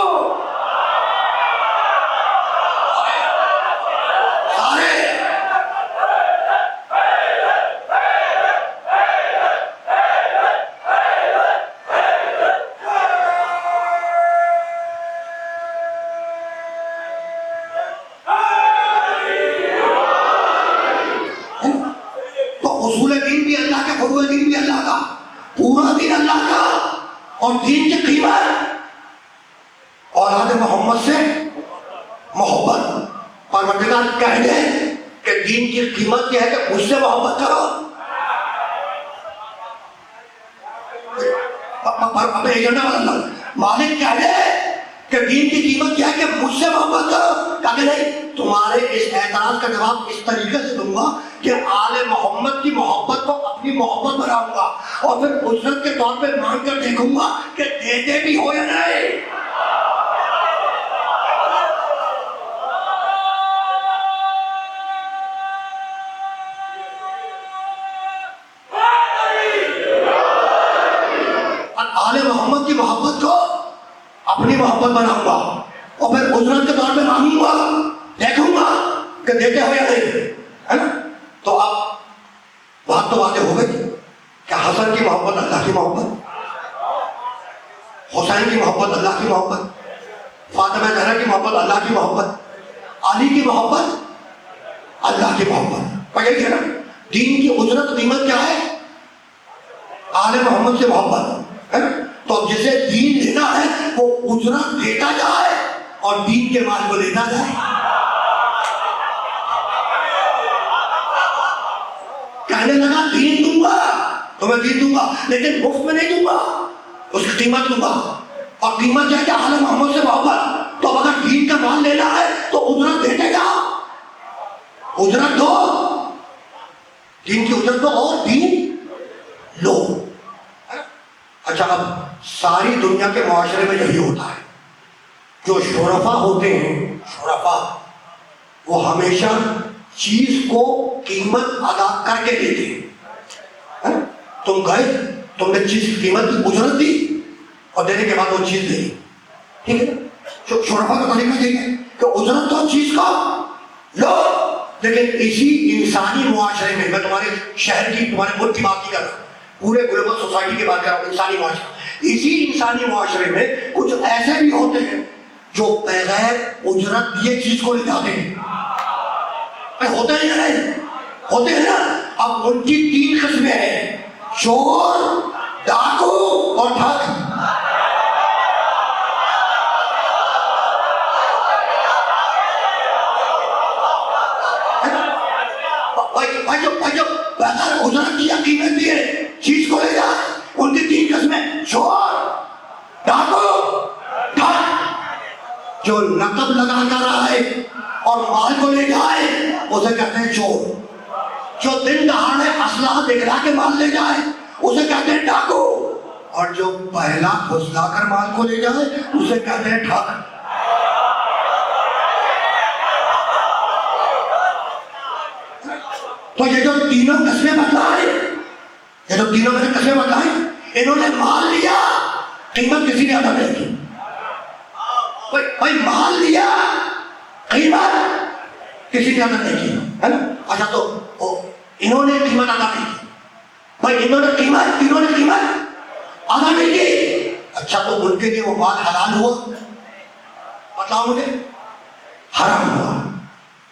A: پورا دین اللہ کا اور دین کی قیمت اور آل محمد سے محبت. پروردگار کہہ دے کہ دین کی قیمت یہ ہے کہ مجھ سے محبت کرو. اپنے ایجنڈا بدلنا. مالک کہہ دے کہ دین کی قیمت کیا ہے کہ مجھ سے محبت کرو. کہ نہیں، تمہارے اس اعتراض کا جواب اس طریقے سے دوں گا کہ آل محمد کی محبت کو اپنی محبت بناؤں گا اور پھر اجرت کے طور پہ مانگ کر دیکھوں گا کہ دیتے بھی ہو یا نہیں. آل محمد کی محبت کو اپنی محبت بناؤں گا اور پھر اجرت کے طور پہ مانگوں گا، دیکھوں گا کہ دیتے ہو یا نہیں، ہے نا. تو اب بات تو واضح ہو گئی کہ حسن کی محبت اللہ کی محبت، حسین کی محبت اللہ کی محبت، فاطمہ زہرا کی محبت اللہ کی محبت، علی کی محبت اللہ کی محبت. پر یہی ہے نا دین کی اجرت قیمت کیا ہے؟ آل محمد سے محبت ہے نا. تو جسے دین لینا ہے وہ اجرت دیتا جائے اور دین کے مال کو لیتا جائے. کہنے لگا دین دوں گا تمہیں، دین دوں گا لیکن مفت میں نہیں دوں گا، اس کی قیمت دوں گا. اور قیمت کیا ہے کہ آل محمد سے محبت. تو اگر دین کا مال لینا ہے تو اجرت دیتے جاؤ، اجرت دو، دین کی اجرت دو اور دین لو. اچھا اب ساری دنیا کے معاشرے میں یہی ہوتا ہے، جو شرفا ہوتے ہیں، شرفا وہ ہمیشہ چیز کو قیمت ادا کر کے دیتے ہیں. تم گئے، تم نے چیز کی قیمت دی، اجرت دی اور دینے کے بعد وہ چیز دے دی. ٹھیک ہے، شرفا کا طریقہ یہی ہے کہ اجرت دو، چیز کا لو. لیکن اسی انسانی معاشرے میں، میں تمہارے شہر کی، تمہارے ملک کی بات نہیں کر رہا، پورے گلوبل سوسائٹی کی بات کر رہا ہوں، انسانی معاشرہ. اسی انسانی معاشرے میں کچھ ایسے بھی ہوتے ہیں جو بغیر اجرت دیے چیز کو لے جاتے ہیں. ہوتے ہیں یا نہیں؟ ہوتے ہیں نا. اب ان کی 3 قسمیں ہیں، چور، ڈاکو اور ٹھگ. جو بغیر اجرت دیا قیمت دیے چیز کو لے جائے، ان کی 3 قسمیں، چور، ڈاکو، ٹھگ. جو نقب لگا کر آئے اور مال کو لے جائے اسے کہتے ہیں چور. جو دن دہاڑے اسلحہ دکھلا کے مال لے جائے اسے کہتے ہیں ڈاکو. اور جو پہلا پھسلا کر مال کو لے جائے اسے کہتے ہیں ٹھگ. تو یہ جو تینوں قسمیں بتلائیں، یہ جو تینوں میں نے قسمیں بتلائیں، انہوں نے مال لیا، قیمت کسی نے ادا نہیں کی. بھائی مال لیا، قیمت کسی نے ادا نہیں کی ہے نا. اچھا تو انہوں نے قیمت ادا نہیں کی، بھائی انہوں نے قیمت ادا نہیں کی. اچھا تو ان کے لیے وہ مال حلال ہوا؟ بتلاؤ مجھے. حرام ہوا.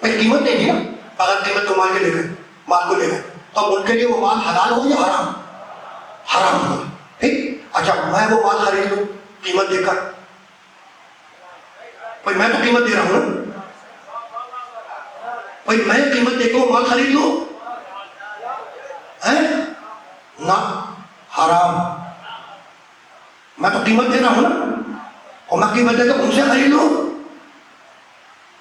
A: بھائی قیمت نہیں دی نا، اگر قیمت کو مال کے لے گئے، مال کو لے گئے، تو ان کے لیے وہ مال حلال ہو یا حرام؟ حرام ہوا. ٹھیک. اچھا میں وہ مال خرید لوں قیمت دے کر، بھائی میں تو قیمت دے رہا ہوں نا، بھائی میں قیمت دے کے وہ مال خرید لوں نہ، حرام. میں تو قیمت دے رہا ہوں نا، اور میں قیمت دے کے ان سے خرید لوں.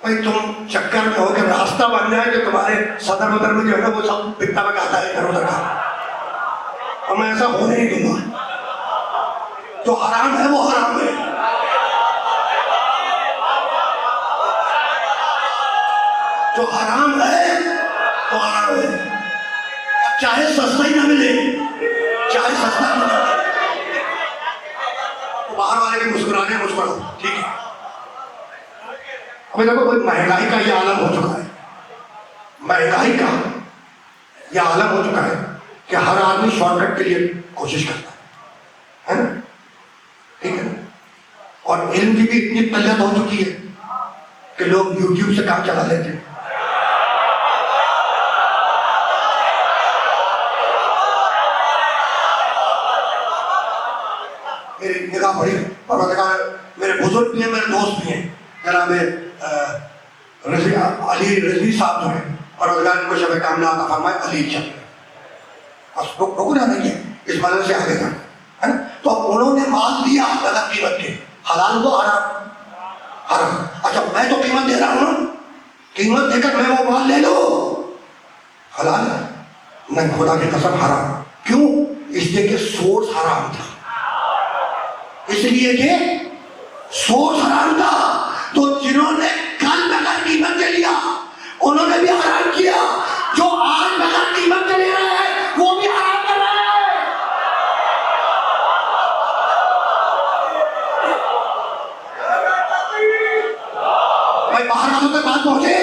A: بھائی تم چکر میں ہو کہ راستہ بن جائے جو تمہارے صدر مدر میں جو ہے نا وہ سب پکتا میں آتا ہے ادھر ادھر کا، اور میں ایسا ہونے نہیں دوں گا. جو حرام ہے وہ حرام ہے. جو حرام ہے وہ حرام ہے، چاہے سستا ہی نہ ملے، چاہے سستا نہ ملے. باہر والے بھی مسکرانے مسکراؤ، ٹھیک ہے. ابھی دیکھو کوئی مہنگائی کا یہ عالم ہو چکا ہے، مہنگائی کا یہ عالم ہو چکا ہے کہ ہر آدمی شارٹ کٹ کے لیے کوشش کرتا ہے نا. ٹھیک ہے. اور علم کی بھی اتنی قلت ہو چکی ہے کہ لوگ یوٹیوب سے کام چلا لیتے ہیں. میری نگاہ بڑی پروردگار، میرے بزرگ بھی ہیں، میرے دوست بھی ہیں، جناب علی رضوی صاحب جو ہیں، پروردگار ان کو شب کاملہ عطا فرمائے، علی چل رکو جانا ہے اس مدد سے آگے جانا ہے نا. تو انہوں نے مال دیا غلط قیمت کے، حلال ہوا حرام؟ حرام. اچھا میں تو قیمت دے رہا ہوں نا، قیمت دے کر میں وہ مال لے لوں، حلال ہے؟ نہیں، خدا کی قسم حرام. کیوں؟ اس لیے کہ سورس حرام تھا، اس لیے کہ سورس حرام تھا. تو جنہوں نے کل بغیر قیمت کے لیا انہوں نے بھی حرام کیا، جو آج بغیر قیمت کے لے رہے ہیں وہ بھی حرام کر رہے ہیں. بھائی باہر والوں تک بات پہنچے.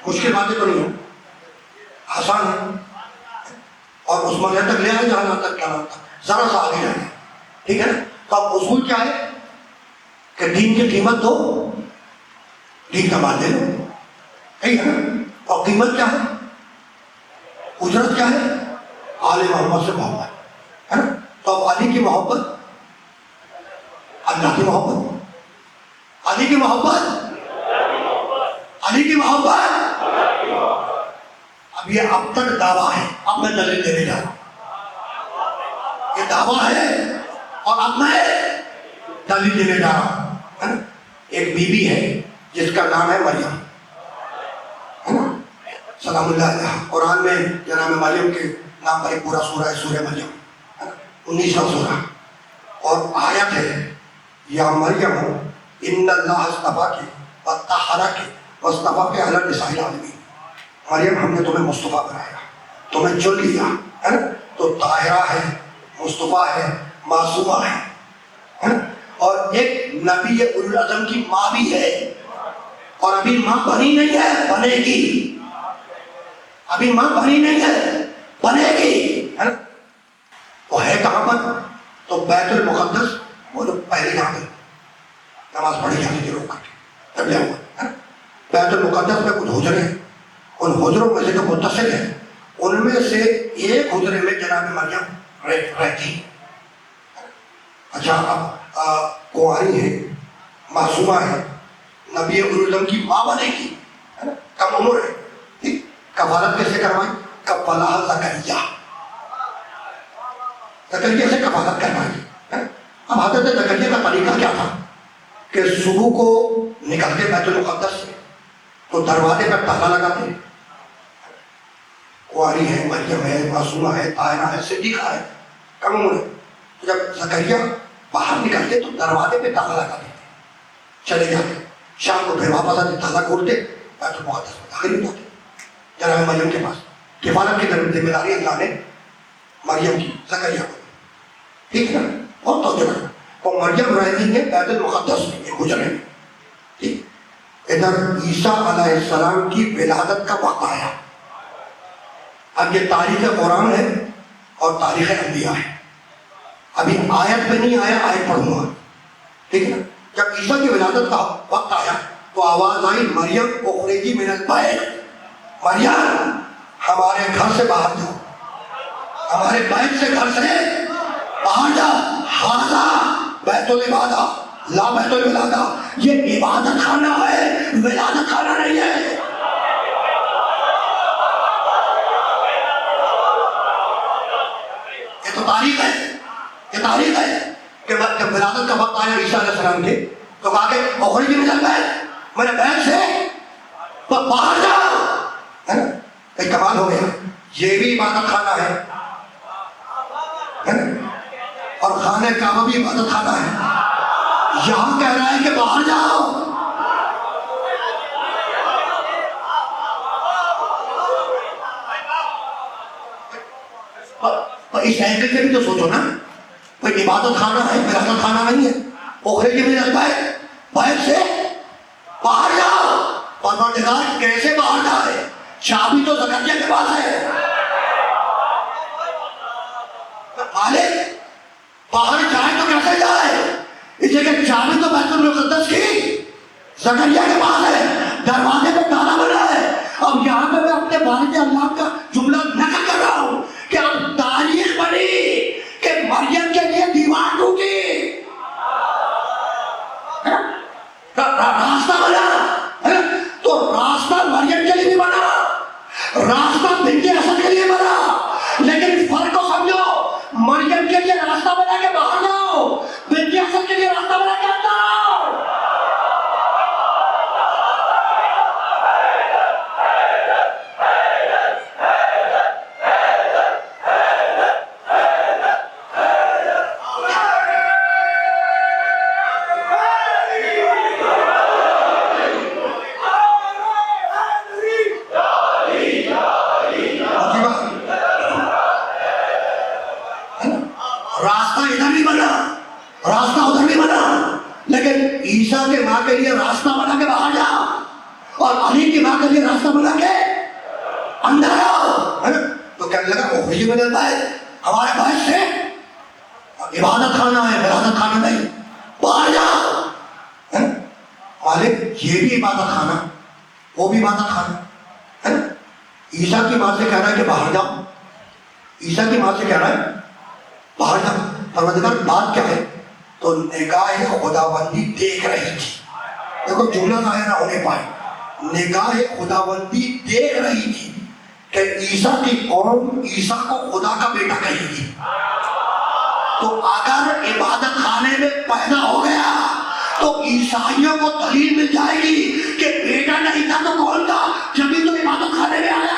A: مشکل باتیں تو نہیں ہیں، آسان ہے، اور اس مرحلے تک لے آئے جہاں تک کیا تھا، ذرا سا آگے جائیں، ٹھیک ہے نا؟ تو اب اصول کیا ہے کہ دین کی قیمت دو، دین کا مال دے لو، ٹھیک ہے نا؟ اور قیمت کیا ہے، اجرت کیا ہے، آل محمد سے محبت، ہے نا؟ تو اب علی کی محبت، اللہ کی محبت، علی کی محبت، علی کی محبت، اب یہ اب تک دعویٰ ہے، اب میں دلیل دینے جا رہا ہوں، یہ دعویٰ ہے اور اب میں دلیل دینے جا رہا ہوں، ہے نا؟ ایک بی بی ہے جس کا نام ہے مریم، ہے نا؟ سلام اللہ علیہ، قرآن میں جناب مریم کے نام پر ایک پورا سورہ ہے، سورہ مریم، ہے نا؟ 19واں سورہ، اور آیت ہے یا مریم ان اللہ اصطفاک وطہرک واصطفاک علی النساء العالمین، مریم ہم نے تمہیں مصطفیٰ بنایا، تمہیں چن لیا، ہے نا؟ تو طاہرہ ہے، مصطفیٰ ہے، معصومہ ہے نا؟ اور ایک نبی اولو العزم کی ماں بھی ہے، اور ابھی ماں بنی نہیں ہے، بنے گی، ابھی ماں بنی نہیں ہے، بنے گی، ہے نا؟ وہ ہے کہاں پر؟ تو بیت المقدس، وہ جو پہلے یہاں پہ نماز پڑھی جاتی تھی روک کر کے، تب لیا ہوا ہے، بیت المقدس میں کچھ حجرے ہیں، ان حجروں میں سے جو متصل ہیں ان میں سے ایک حجرے میں جناب مریم رہتی، اچھا اب کنواری ہے، معصومہ ہے، نبی اولو کی ماں بنے گی، ہے نا؟ کم عمر ہے، ٹھیک؟ کفالت کیسے کروائی؟ کفالہ زکریا، زکریا سے کفالت کروائی، ہے نا؟ اب حضرت زکریا کا طریقہ کیا تھا کہ صبح کو نکلتے بیت المقدس سے تو دروازے پر تالا لگاتے، کنواری ہے، مریم ہے، معصومہ ہے، طاہرہ ہے، صدیقہ ہے، کم عمر ہے، تو جب زکریا باہر نکلتے تو دروازے پہ تالا لگاتے تھے، چلے جاتے، شام کو پھر واپس آتے، تالا کھولتے، بیت المقدس میں داخل ہو جاتے جناب مریم کے پاس۔ کفالت کی ذمہ داری اللہ نے مریم کی، زکریا کو، ٹھیک ہے نا؟ اور توجہ کرنا، وہ مریم رہتی ہے بیت المقدس میں، ایک حجرے میں، ٹھیک؟ ادھر عیسیٰ علیہ السلام کی ولادت کا وقت آیا، اب یہ تاریخ قرآن ہے اور تاریخ انبیاء ہے، ابھی آیت پہ نہیں آیا، آیت پڑھوں گا، ٹھیک ہے نا؟ جب عیسیٰ کی ولادت کا وقت آیا تو آواز آئی مریم اخرجی من البیت، مریم ہمارے گھر سے باہر جاؤ، ہمارے بیت سے، گھر سے باہر جا، ہاذا بیت العبادہ لا بیت الولادہ، یہ عبادت خانہ ہے، ولادت خانہ نہیں ہے۔ یہ تو تاریخ ہے، یہ تاریخ ہے کہ جب ولادت کا وقت آیا عیسیٰ علیہ السلام کے تو کہا کہ اخرجی من البیت، میرے بیت سے باہر جا، ہے نا؟ ایک کمال ہو گیا، یہ بھی عبادت خانہ ہے نا؟ اور خانہ کعبہ بھی عبادت خانہ ہے، یہاں کہہ رہا ہے کہ باہر جاؤ، اس اینگل سے بھی تو سوچو نا، کوئی عبادت خانہ ہے، ولادت خانہ نہیں ہے، اخرجی من البیت، بیت سے باہر جاؤ، پروردگار کیسے باہر جائے؟ چابی تو زکریا کے پاس ہے، مالک باہر جائے تو کیسے جائے؟ اس لیے کہ چابی تو بیت المقدس کی زکریا کے پاس ہے، دروازے پہ تالا بنا ہے۔ اب یہاں پہ میں اپنے والد اللہ کا جملہ نقل کر رہا ہوں کہ اب تاریخ بنی کہ مریم کے لیے دیوار ٹوٹی، راستہ بنا، تو راستہ مریم کے لیے بھی بنا، راستہ بنت اسد کے لیے بنا، لیکن فرق کو سمجھو، مریم کے لیے راستہ بنا کے باہر جاؤ، بنت اسد کے لیے راستہ بنا کے اندر آؤ۔ راستہ ادھر بھی بنا، راستہ ادھر بھی بنا، لیکن عیسیٰ کے ماں کے لیے راستہ بنا کے باہر جا، اور علی کی ماں کے لیے راستہ بنا کے اندر آؤ. تو کہنے لگا وہ خوشی میں دیتا ہے ہمارے بھائی سے عبادت خانہ ہے، عبادت خانہ نہیں، باہر جاؤ. مالک یہ بھی عبادت خانہ، وہ بھی عبادت خانہ ہے نا. عیسیٰ کی ماں سے کہہ رہا ہے کہ باہر جاؤ، عیسیٰ کی ماں سے کہہ رہا ہے باہر جاؤ. پروردگار بات کیا ہے؟ تو نگاہ خداوندی دیکھ رہی تھی. دیکھو جملہ ظاہر نہ ہونے پائے. نگاہ خداوندی دیکھ رہی تھی کہ عیسیٰ کی قوم عیسیٰ کو خدا کا بیٹا کہے گی. تو اگر عبادت خانے میں پیدا ہو گیا تو عیسائیوں کو دلیل مل جائے گی کہ بیٹا نہیں تھا تو کون تھا؟ جبھی تو عبادت خانے میں آیا.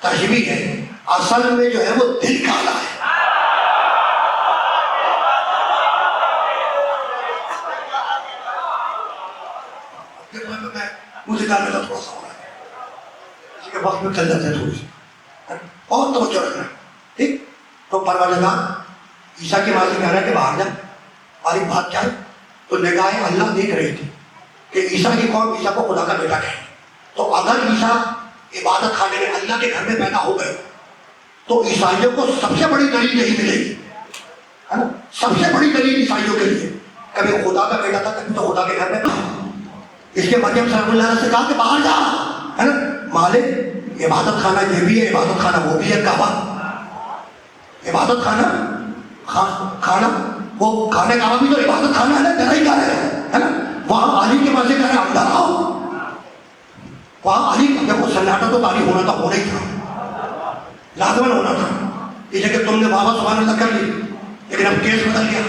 A: تشبیہ ہے، اصل میں جو ہے وہ دل کالا ہے. مجھے جانے کا تھوڑا سا ہو رہا ہے، اسی کے وقت میں چل جاتے ہیں تھوڑی سی اور توجہ رکھنا. ٹھیک. تو پروردگار عیسیٰ کی ماں سے کہہ رہا ہے کہ باہر جا. اور بات کیا ہے؟ تو نگاہ اللہ دیکھ رہی تھی کہ عیسیٰ کی قوم عیسیٰ کو خدا کا بیٹا کہے. تو اگر عیسیٰ عبادت خانے میں اللہ کے گھر میں پیدا ہو گئے تو عیسائیوں کو سب سے بڑی دلیل یہی ملے گی ہے نا. سب سے بڑی دلیل عیسائیوں کے لیے کبھی خدا کا بیٹا تھا، کبھی تو خدا کے گھر میں تھا. اس کے مریم صلی اللہ علیہ وسلم سے کہا کہ باہر جا ہے نا. مالک عبادت خانہ یہ بھی ہے، عبادت خانہ وہ بھی ہے. کعبہ عبادت خانہ وہ کھانے کعبہ بھی تو عبادت خانہ ہے نا، تیرا ہی گھر ہے نا. وہاں علی کے پاس سے کہہ رہے اندر آؤ. وہاں علی جب وہ سناٹا تو تاریخ ہونا تھا، ہونا ہی تھا، لازمن ہونا تھا. یہ کہ تم نے بابا سبحان اللہ کر لی، لیکن اب کیس بدل گیا.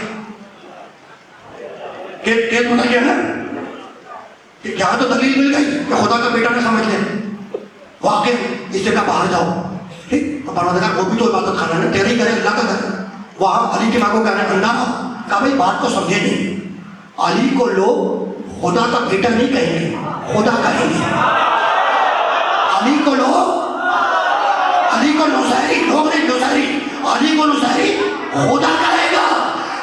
A: کیس بدل گیا نا کہ یہاں تو دلیل مل گئی کہ خدا کا بیٹا نہ سمجھ لیں. واقع اس جگہ باہر جاؤ. ٹھیک. تو پروردگار وہ بھی تو عبادت خانہ ہے، تیرے ہی گھر اللہ کا گھر. وہاں علی کی ماں کو کہہ رہے ہیں اندر آؤ. کہا بھائی بات کو سمجھے نہیں، علی کو لوگ خدا کا بیٹا نہیں کہیں گے، خدا کہیں گے. علی کو نصیری لوگ نہیں، نصیری علی کو نصیری خدا کہے گا.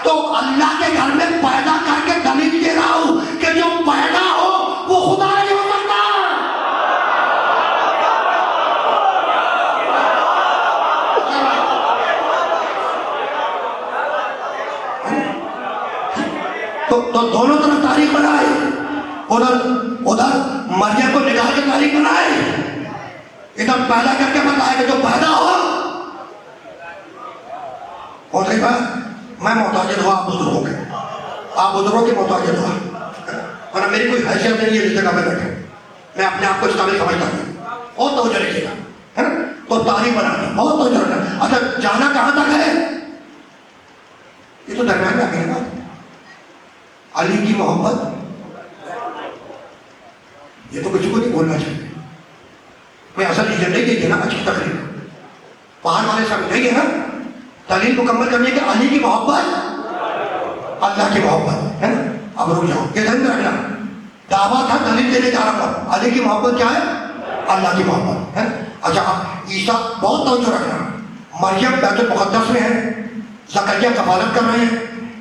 A: تو اللہ کے گھر میں پیدا کر کے دلیل دے رہا ہوں کہ جو پیدا ہو وہ خدا نہیں ہو سکتا. تو دونوں طرف تاریخ بنائے. ادھر مریم کو نکال کے تاریخ بنائے، ادھر پیدا کر کے بتایا کہ جو پیدا ہو. اور دیکھا میں محتاج ہوا آپ بزرگوں کے، آپ بزرگوں کے محتاج ہوا. ورنہ میری کوئی حیثیت نہیں ہے جس جگہ میں بیٹھا، میں اپنے آپ کو اس قابل سمجھتا ہوں. اور توجہ رکھیے گا ہے نا. تو تاریخ بنانا بہت توجہ رکھنا. اچھا جانا کہاں تک ہے؟ یہ تو درمیان میں آ گئی بات. علی کی محبت یہ تو کسی کو نہیں بولنا چاہیے. میں اصل ایجنڈے یہ ہے نا اچھی تقریر باہر والے سب نہیں ہے نا. دلیل مکمل کرنی ہے کہ علی کی محبت اللہ کی محبت ہے نا. اب رک جاؤ، یہ ذہن میں رکھنا. دعویٰ تھا دلیل دینے جا رہا تھا. علی کی محبت کیا ہے؟ اللہ کی محبت ہے نا. اچھا عیسیٰ بہت توجہ رکھنا. مریم بیت المقدس میں ہے، زکریا کفالت کر رہے ہیں،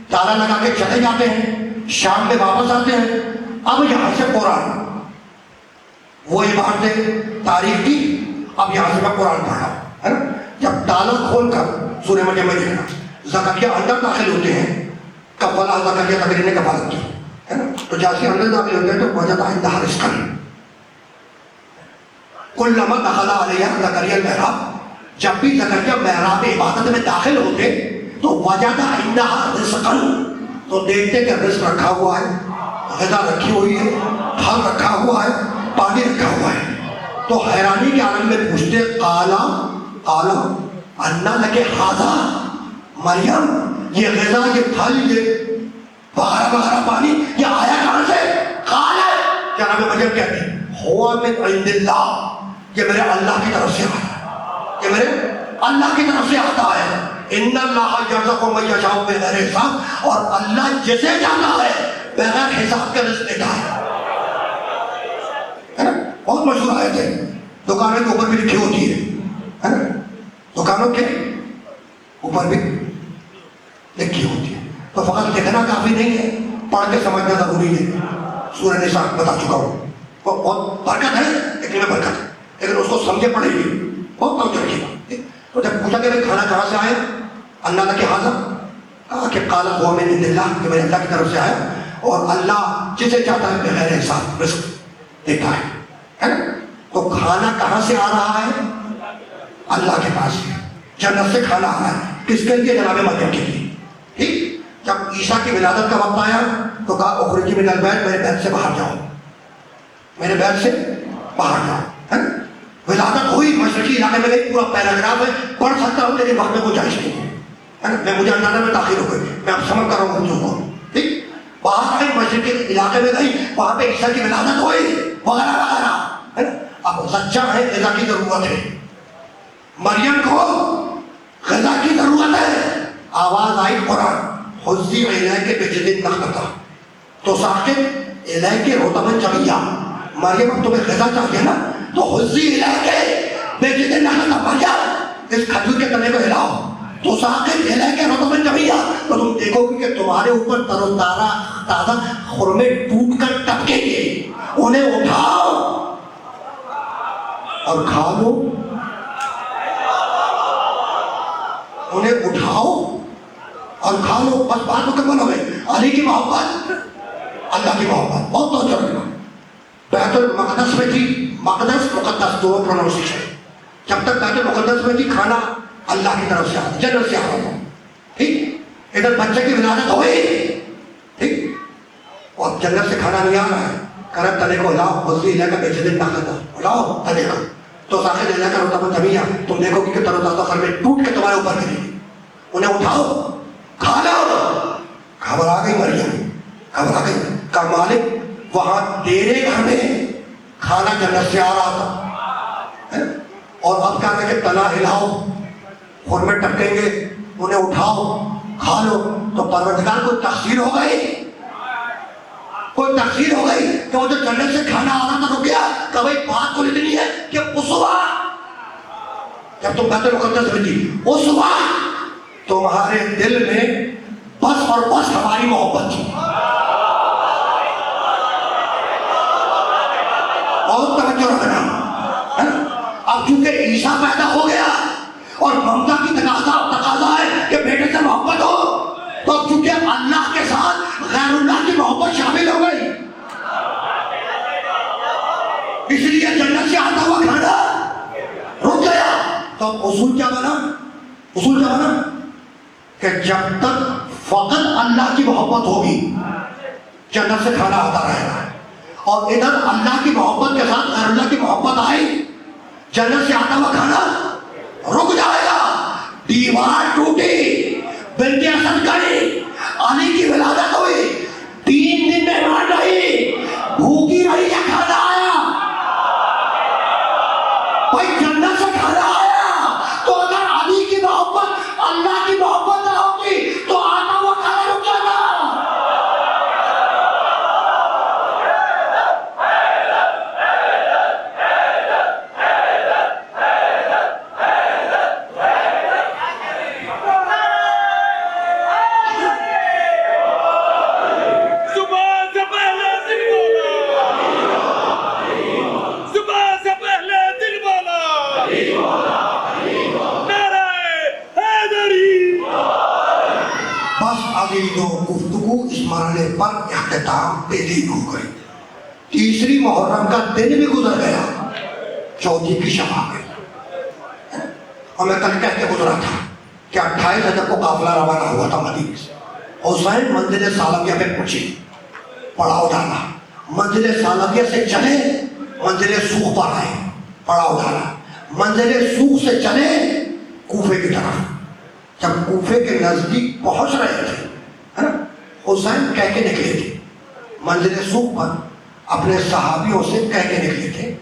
A: تالا لگا کے چلے جاتے ہیں، شام میں واپس آتے ہیں. اب یہاں سے قرآن وہ عبارتیں تاریخ کی، اب یہاں سے میں قرآن پڑھ رہا ہوں ہے نا. جب تالا کھول کر سورہ مریم میں دیکھنا زکریا اندر داخل ہوتے ہیں، کفالہ زکریا تقریر نے کفالت کی ہے نا. تو جیسے اندر داخل ہوتے ہیں تو وجد عندہا رزقا کلما دخل علیہا زکریا المحراب، جب بھی زکریا محراب عبادت میں داخل ہوتے تو وجد عندہا رزقا، تو دیکھتے کہ رزق رکھا ہوا ہے، غذا رکھی ہوئی ہے، پھل رکھا ہوا ہے، پانی رکھا ہوا ہے. تو حیرانی کے عالم میں پوچھتے قالا انا لکے ھذا، مریم یہ غذا، یہ پھل، یہ وغیرہ وغیرہ پانی یہ آیا کہاں سے؟ قال ہے جناب مریم کہتے ہیں ہوا من عند اللہ، یہ میرے اللہ کی طرف سے آیا، یہ میرے اللہ کی طرف سے آتا ہے. ان اللہ یرزق من یشاء بغیر حساب، اور اللہ جسے چاہتا ہے بغیر حساب کے رزق دیتا ہے نا. بہت مشہور آیت ہے، دکانوں کے اوپر بھی لکھی ہوتی ہے نا، دکانوں کے اوپر بھی لکھی ہوتی ہے. تو فقط لکھنا کافی نہیں ہے، پڑھ کے سمجھنا ضروری ہے. سورہ نساء بتا چکا ہوں، وہ بہت برکت ہے، لکھنے میں برکت ہے، لیکن اس کو سمجھے پڑھے گی بہت توجہ رکھیے گا. تو جب پوچھا کہ کھانا کہاں سے آیا، اللہ نے کہ حاضر کہا کہ قال هو من عند اللہ، کہ میرے اللہ کی طرف سے آیا، اور اللہ جسے چاہتا ہے بغیر حساب رزق دیتا ہے نا. تو کھانا کہاں سے آ رہا ہے؟ اللہ کے پاس سے، جنت سے کھانا آ رہا ہے. کس کے لیے؟ جناب مریم کے لیے. ٹھیک. جب عیسیٰ کی ولادت کا وقت آیا تو کہا اخرجی من البیت، میرے بیت سے باہر جاؤ، میرے بیت سے باہر جاؤ ہے نا. ولادت ہوئی، مشرقی علاقے میں گئی، پورا پیراگراف ہے، پڑھ سکتا ہوں لیکن وقت میں گنجائش نہیں ہے نا. میں مجھے اندازہ میں تاخیر ہو گئی، میں اب سمجھ کر رہا ہوں اردو کو. ٹھیک. باہر آئی، مشرقی علاقے میں گئی، وہاں پہ عیسیٰ کی ولادت ہوئی وغیرہ وغیرہ ہے نا. اب غزہ ہے، غذا کی ضرورت ہے، مریم کو غذا کی ضرورت ہے. آواز آئی قرآن حزی الیک بجذع النخلۃ تساقط الیک رطبا جنیا. مریم اب تمہیں غذا چاہیے نا، تو حزی الیک بجذع النخلۃ، مریم اس کھجور کے تنے کو ہلاؤ، تساقط الیک رطبا جنیا، تو تم دیکھو گے کہ تمہارے اوپر تر و تازہ خرمے ٹوٹ کر ٹپکیں گے. انہیں اٹھاؤ اور کھا لو، انہیں اٹھاؤ اور کھا لو. بس بات مکمل ہو گئی. علی کی محبت، اللہ کی محبت بہت توجہ رکھنا. بیت المقدس میں تھی، مقدس مقدس دونوں پروناؤنسیشن. جب تک بیت المقدس میں تھی کھانا اللہ کی طرف سے آتا، جنت سے آتا تھا. ٹھیک. ادھر بچے کی ولادت ہوئی، ٹھیک، اور جنت سے کھانا نہیں آ رہا ہے. کرت تنے کو ہلاؤ، حزی الیک بجذع النخلۃ، ہلاؤ تنے کو، تو ساقط الیک رطبا جنیا، تم دیکھو گے کہ تر و تازہ خرمے ٹوٹ کے تمہارے اوپر گریں گے. انہیں اٹھاؤ کھا لو. گھبرا گئی مریم، گھبرا گئی. کا مالک وہاں تیرے گھر میں کھانا جنت سے آ رہا تھا، اور اب کیا کہ تنا ہلاؤ، خرمے ٹپکیں گے، انہیں اٹھاؤ کھا لو. تو پروردگار کو تقصیر ہو گئی، کوئی تقصیر ہو گئی کہ وہ جو جنت سے کھانا آ رہا تھا رک گیا. کہ بھائی بات تو اتنی ہے کہ اس وقت جب تم بیت المقدس میں تھی، اس وقت تمہارے دل میں بس اور بس ہماری محبت تھی. اور توجہ رکھنا. اب چونکہ عیسیٰ پیدا ہو گیا اور ممتا کی تقاضا ہے کہ بیٹے سے محبت ہو، تو اب چونکہ اللہ کے ساتھ غیر اللہ کی محبت شامل ہو گئی، اس لیے جنت سے آتا ہوا کھانا رک گیا. تو اصول کیا بنا؟ اصول کیا بنا کہ جب تک فقط اللہ کی محبت ہوگی جنت سے کھانا آتا رہے گا، اور ادھر اللہ کی محبت کے ساتھ غیر اللہ کی محبت آئی، جنت سے آتا ہوا کھانا رک جائے گا. دیوار ٹوٹی، بنت اسد گئی، علی کی ولادت ہوئی، 3 دن مہمان رہی، بھوکی رہی یا کھانا آیا؟ بھائی جنت سے کھانا آیا. تو اگر علی کی محبت اللہ کی محبت نہ ہوتی تو آتا ہوا کھانا رک جاتا. گفتگو اس مرحلے پر اختتام پیدی ہو گئی. تیسری محرم کا دن بھی گزر گیا، چوتھی کی شب آ گئی. اور میں کل کہہ کے گزرا تھا کہ 28 رجب کو قافلہ روانہ ہوا تھا مدینے سے. حسین منزل سالگیہ پہ پہنچے، پڑاؤ ڈالا، منزل سالگیہ سے چلے منزل سوخ پر آئے، پڑاؤ ڈالا، منزل سوخ سے چلے کوفے کی طرف. جب کوفے کے نزدیک پہنچ رہے تھے حسین کہہ کے نکلے تھے منزل سوق پر، اپنے صحابیوں سے کہہ کے نکلے تھے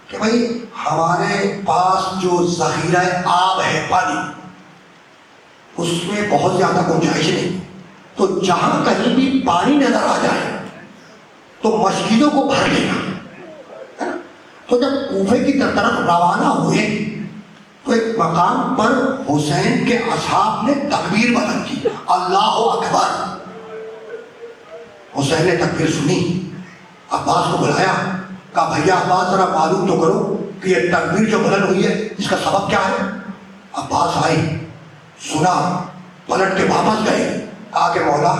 A: کہ بھائی ہمارے پاس جو ذخیرہ آب ہے پانی، اس میں بہت زیادہ گنجائش نہیں، تو جہاں کہیں بھی پانی نظر آ جائے تو مسجدوں کو بھر لینا۔ تو جب کوفے کی طرف روانہ ہوئے تو ایک مقام پر حسین کے اصحاب نے تکبیر بلند کی، اللہ اکبر۔ حسین نے تکبیر سنی، عباس کو بلایا، کہا بھیا عباس ذرا معلوم تو کرو کہ یہ تکبیر جو بلند ہوئی ہے اس کا سبب کیا ہے؟ عباس آئے، سنا، پلٹ کے واپس گئے، کہا کہ مولا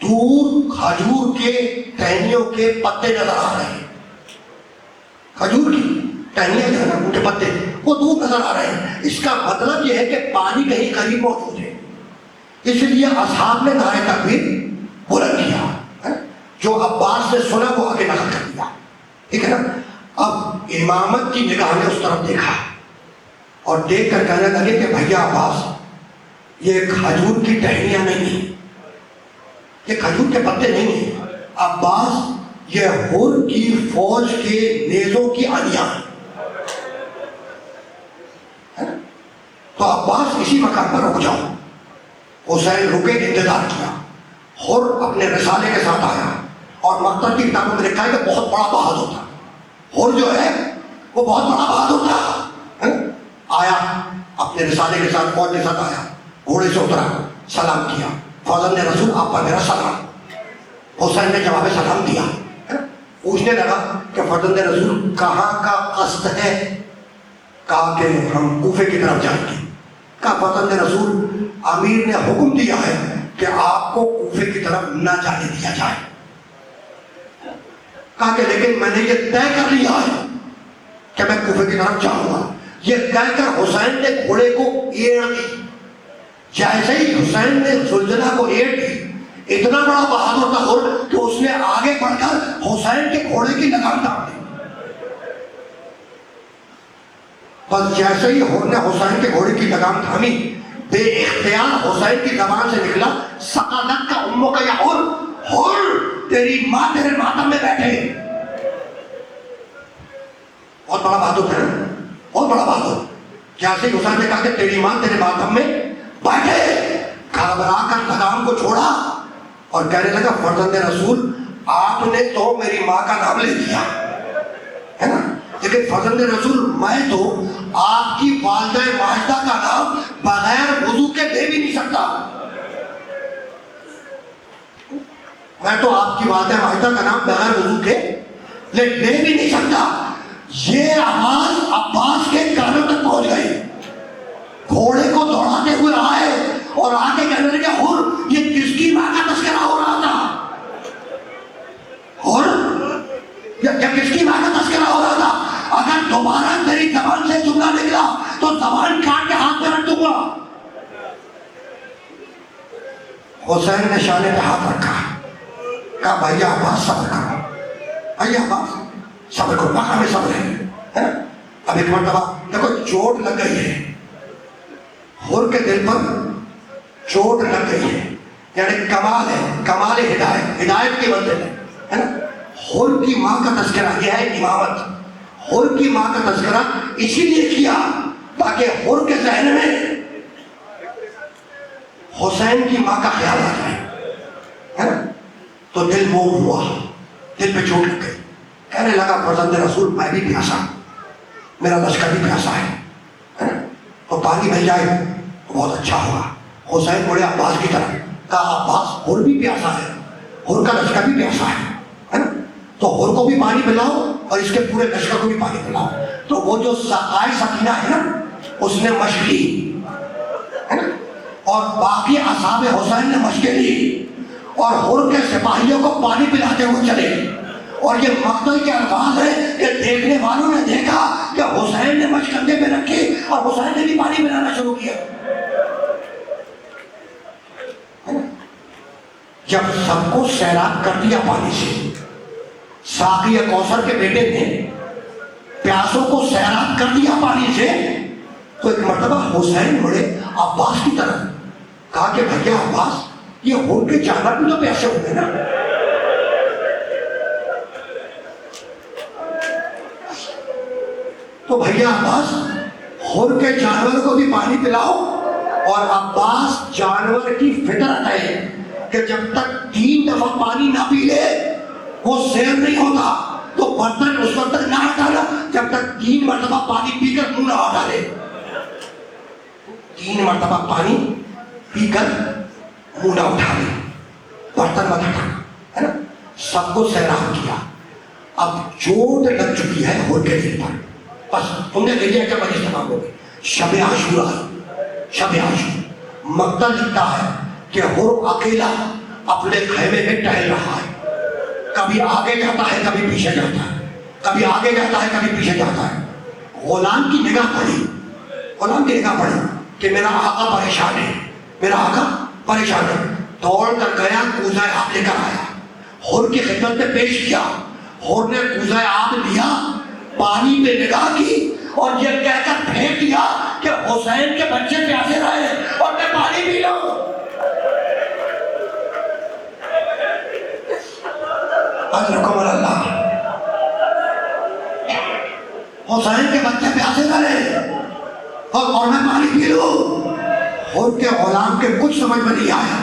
A: دور کھجور کے ٹہنیوں کے پتے نظر آ رہے ہیں، کھجور کی ٹہنیاں جو ہے نا ان کے پتے وہ دور نظر آ رہے ہیں، اس کا مطلب یہ ہے کہ پانی کہیں قریب موجود ہے۔ اس لیے اصحاب نے نعرہ تکبیر بلند کیا، جو عباس نے سنا وہ آگے نقل کر دیا، ٹھیک ہے نا۔ اب امامت کی نگاہ نے اس طرف دیکھا اور دیکھ کر کہنے لگے کہ بھیا عباس یہ کھجور کی ٹہنیاں نہیں ہیں، یہ کھجور کے پتے نہیں ہیں، عباس یہ حر کی فوج کے نیزوں کی آلیاں ہیں۔ تو عباس اسی مقام پر رک جاؤ۔ حسین رکے، انتظار کیا، حر اپنے رسالے کے ساتھ آیا اور مقتل کی کتابوں میں لکھا ہے کہ بہت بڑا بہادر تھا، حر جو ہے وہ بہت بڑا بہادر تھا۔ آیا اپنے رسالے کے ساتھ، فوج کے ساتھ آیا، گھوڑے سے اترا، سلام کیا، فرزند رسول آپ پر میرا سلام۔ حسین نے جواب سلام دیا، پوچھنے لگا کہ فرزند رسول کہاں کا قصد ہے؟ کہا کہ ہم کوفے کی طرف جائیں گے۔ کہا فرزند رسول امیر نے حکم دیا ہے کہ آپ کو کوفے کی طرف نہ جانے دیا جائے۔ کہا کہ لیکن میں نے یہ طے کر لیا ہے کہ میں کوفے کی طرف جاؤں گا۔ یہ کہہ کر حسین نے گھوڑے کو ایڑ دی، جیسے ہی حسین نے زلزلہ کو ایڑ دی، اتنا بڑا بہادر تھا حر کہ اس نے آگے بڑھ کر حسین کے گھوڑے کی لگام تاڑ دی۔ بس جیسے ہی حر نے حسین کے گھوڑے کی لگام تھامی، بے اختیار حسین کی زبان سے نکلا سقالت کا اموں کا یا حر، حر تیری ماں تیرے ماتم میں بیٹھے۔ بہت بڑا بہادر ہے، بہت بڑا بہادر۔ جیسے ہی حسین نے کہا کہ تیری ماں تیرے ماتم میں بیٹھے، گھبرا کر لگام کو چھوڑا اور کہنے لگا فرزند رسول آپ نے تو میری ماں کا نام لے دیا ہے نا، لیکن فرزند رسول میں تو آپ کی والدہ ماجدہ کا نام بغیر وضو کے دے بھی نہیں سکتا، میں تو آپ کی والدہ ماجدہ کا نام بغیر وضو کے دے بھی نہیں سکتا۔ یہ آواز عباس کے کانوں تک پہنچ گئی، گھوڑے کو دوڑاتے ہوئے آئے اور آگے کہنے لگے حر یہ کس کی ماں کا تذکرہ ہو رہا تھا؟ حر یہ کس کی ماں کا تذکرہ ہو رہا تھا؟ اگر دوبارہ تیری زبان سے جملہ نکلا تو زبان کاٹ کے ہاتھ میں رکھ دوں گا۔ حسین نے شانے پہ ہاتھ رکھا، کہا بھیا عباس صبر کرو، بھیا عباس صبر کرو، مقام صبر ہے۔ اب ایک مرتبہ دیکھو چوٹ لگ گئی ہے، حر کے دل پر چوٹ لگ گئی ہے، یعنی کمال ہے، کمال ہدایت، ہدایت کی منزل ہے نا۔ حر کی ماں کا تذکرہ یہ ہے امامت، حر کی ماں کا تذکرہ اسی لیے کیا تاکہ حر کے ذہن میں حسین کی ماں کا خیال آ جائے، ہے نا۔ تو دل موم ہوا، دل پہ چوٹ لگ گئی، کہنے لگا فرزند رسول میں بھی پیاسا، میرا لشکر بھی پیاسا ہے نا، تو پانی مل جائے تو بہت اچھا ہوگا۔ حسین بڑے عباس کی طرف، کہا عباس حر بھی پیاسا ہے، حر کا لشکر بھی پیاسا ہے نا، تو حر کو بھی پانی پلاؤ اور اس کے پورے لشکر کو بھی پانی پلاؤ۔ تو وہ جو سقائے سکینہ ہے نا اس نے مشق لی ہے نا، اور باقی اصحاب حسین نے مشقیں لی اور حر کے سپاہیوں کو پانی پلاتے ہوئے چلے۔ اور یہ مقتل کے الفاظ ہے کہ دیکھنے والوں نے دیکھا کہ حسین نے مشق کندھے پہ رکھی اور حسین نے بھی پانی پلانا شروع کیا۔ جب سب کو سیراب کر دیا پانی سے، ساقی کوثر کے بیٹے نے پیاسوں کو سیراب کر دیا پانی سے، تو ایک مرتبہ حسین بڑے عباس کی طرف کہا کہ بھیا عباس یہ ہور کے جانور بھی تو پیسے ہوتے نا. تو بھیا عباس ہور کے جانور کو بھی پانی پلاؤ. اور عباس جانور کی فطرت ہے کہ جب تک 3 دفعہ پانی نہ پی لے وہ سیر نہیں ہوتا. تو برتن اس وقت تک نہ ہٹانا جب تک 3 مرتبہ پانی پی کر منہ نہ ہٹا لے. 3 مرتبہ پانی پی کر منہ نہ اٹھا لے, برتن مت ہٹانا, ہے نا. سب کو سیراب کیا. اب چوٹ لگ چکی ہے ہور کے دل پر. بس تم نے دیکھا کیا مجھے تمام ہو گئی. شب عاشورہ, شب عاشور مقتل لکھتا ہے کہ ہور اکیلا اپنے خیمے میں ٹہل رہا ہے. کبھی آگے جاتا ہے کبھی پیچھے جاتا ہے, کبھی آگے جاتا ہے کبھی پیچھے جاتا ہے. غلام کی نگاہ پڑی, غلام کی نگاہ پڑی کہ میرا آقا پریشان ہے, میرا آقا پریشان ہے. دوڑ کر گیا, کوزہ آب لے کر آیا, ہور کی خدمت میں پیش کیا. ہور نے کوزہ آب لیا, پانی پہ نگاہ کی اور یہ کہہ کر پھینک دیا کہ حسین کے بچے پیاسے رہے اور میں پانی پی لوں. اجرکم اللہ, حسین کے بچے پیاسے رہے اور میں پانی پی لوں. ہور کے غلام کے کچھ سمجھ میں نہیں آیا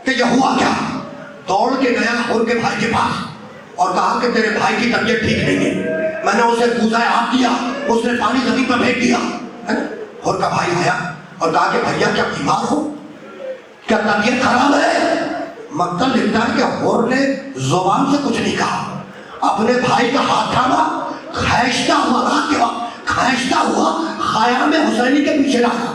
A: کہ یہ ہوا کیا. دوڑ کے گیا ہور کے بھائی کے پاس اور کہا کہ تیرے بھائی کی طبیعت ٹھیک نہیں ہے. میں نے اسے کوزہ آب دیا, اس نے پانی زمین پر پھینک دیا. ہور کا بھائی آیا اور کہا کہ بھیا کیا بیمار ہو, کیا طبیعت خراب ہے. مقتل لکھتا ہے کہ ہور نے زبان سے کچھ نہیں کہا, اپنے بھائی کا ہاتھ تھاما, کھینچتا ہوا رات کے وقت کھینچتا ہوا خیام حسینی کے پیچھے لایا,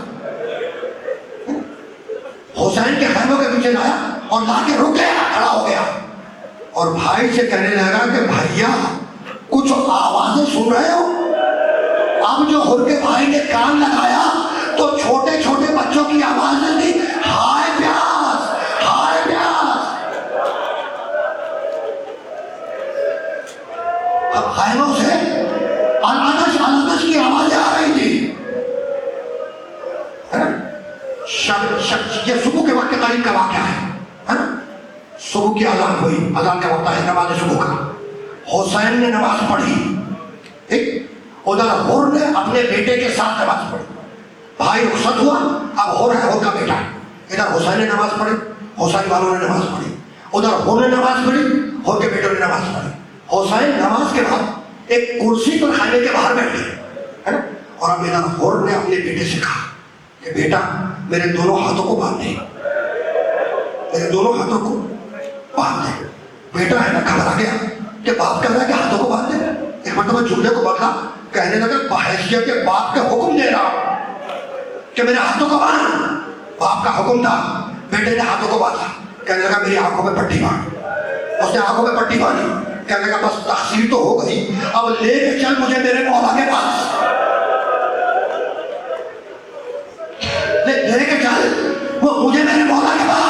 A: حسین کے خیموں کے پیچھے لایا اور لا کے رک گیا, کھڑا ہو گیا اور بھائی سے کہنے لگا کہ بھیا کچھ آوازیں سن رہے ہو. اب جو ہور کے بھائی نے کان لگایا تو چھوٹے چھوٹے بچوں کی آوازیں تھی, ہائے پیاس, ہائے پیاس. اب خیموں سے الاتش الاتش کی آوازیں آ رہی تھی. یہ صبح کے وقت کے قریب کا واقعہ ہے نا. صبح کی اذان ہوئی, اذان کا وقت ہے نماز صبح کا. حسین نے نماز پڑھی, ٹھیک, ادھر ہور نے اپنے بیٹے کے ساتھ نماز پڑھی. بھائی رخصت ہوا, اب ہور ہے, ہور کا بیٹا. ادھر حسین نے نماز پڑھی, حسین والوں نے نماز پڑھی. ادھر ہور نے نماز پڑھی, ہور کے بیٹوں نے نماز پڑھی. حسین نماز کے بعد ایک کرسی پر خیمے کے باہر بیٹھے, ہے نا. اور اب ادھر ہور نے اپنے بیٹے سے کہا کہ بیٹا میرے دونوں ہاتھوں کو باندھ دے, میرے دونوں ہاتھوں کو باندھ دے. بیٹا ہے نا گھبرا گیا کہ باپ کہہ رہا ہے کہ ہاتھوں کو باندھ دے. ایک مرتبہ جملے کو بدلا, کہنے لگا بحیثیت کے باپ کا حکم دے رہا کہ میرے ہاتھوں کو باندھ. باپ کا حکم تھا, بیٹے نے ہاتھوں کو باندھا, کہنے لگا میری آنکھوں میں پٹی باندھ. اس نے آنکھوں میں پٹی باندھی, کہنے لگا بس تقسیم تو ہو گئی, اب لے کے چل مجھے میرے مولا کے پاس, لے کے چل وہ مجھے میرے مولا کے پاس.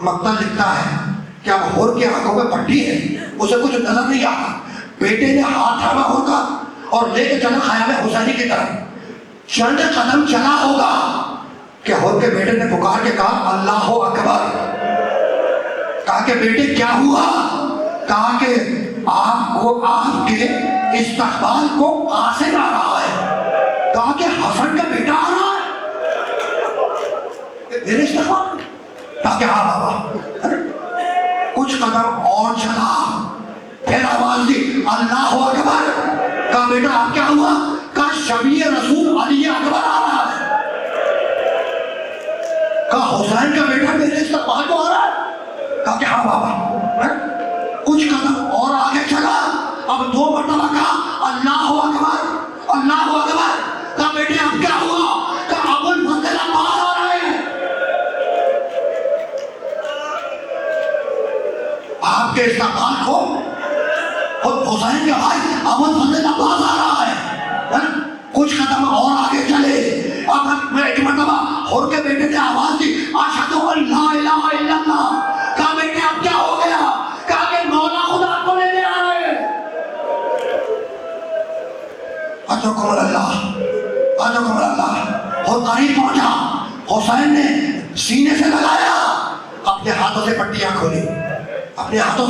A: مقتل لکھتا ہے کہ اب ہور کی آنکھوں میں پٹی ہے, اسے کچھ نظر نہیں آتا. بیٹے نے ہاتھ تھاما ہور کا اور لے کے چلا خیام حسینی کی طرف. چند قدم چلا ہوگا کہ ہور کے بیٹے نے پکار کے کہا اللہ اکبر. کہا کہ بیٹے کیا ہوا؟ کہا کہ آپ کو آپ کے استقبال کو قاسم آ رہا ہے. کہا کہ حسن کا بیٹا آ رہا ہے میرے استقبال. کہا کہ ہاں بابا. کچھ قدم اور چلا, پھر آواز دی اللہ اکبر. کہا بیٹا آپ کیا ہوا؟ کہا شبیہ رسول علی اکبر آ رہا ہے. کہا حسین کا بیٹا میرے استقبال کو آ رہا ہے. کہا کہ ہاں بابا. کچھ قدم اور آگے چلا, اب 2 مرتبہ کہا اللہ اکبر, اللہ اکبر. کہا بیٹے اب کیا ہوا؟ کہا ابو الفضل عباس آ رہے ہیں. آپ کے استقبال کو اور حسین کے بھائی ابو الفضل عباس آ رہا ہے. کچھ قدم اور آگے چلے, اب ایک مرتبہ ہور کے بیٹے نے آواز دی اشہد ان لا الہ الا اللہ. کہا بیٹے اب کیا ہو گیا؟ کہا کہ مولا خدا کو لینے آ رہے ہیں. اجرکم اللہ, اجرکم اللہ. اور قریب پہنچا, حسین نے سینے سے لگایا اپنے ہاتھوں سے پٹیاں کھولی، اپنے ہاتھوں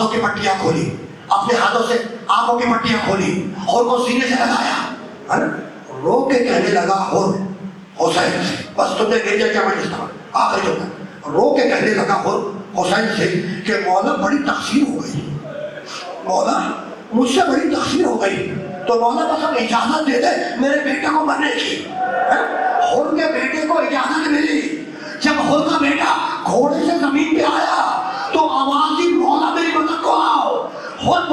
A: کی پٹیاں کھولی، اپنے ہاتھوں سے آنکھوں کی پٹیاں کھولی، اور کو سینے سے لگایا، رو کے کہنے لگا حسین سے، بس تم نے بھیجا کیا میں جس طرح آخری جملہ، رو کے کہنے لگا حسین سے کہ مولا بڑی تقصیر ہو گئی، مولا مجھ سے بڑی تقصیر ہو گئی، تو مولا بس اب اجازت دے دے میرے بیٹے کو مرنے کی۔ حر کے بیٹے کو اجازت ملی، جب حر کا بیٹا گھوڑے سے زمین پہ آیا تو آواز دی مولا میری مدد کو آؤ، حر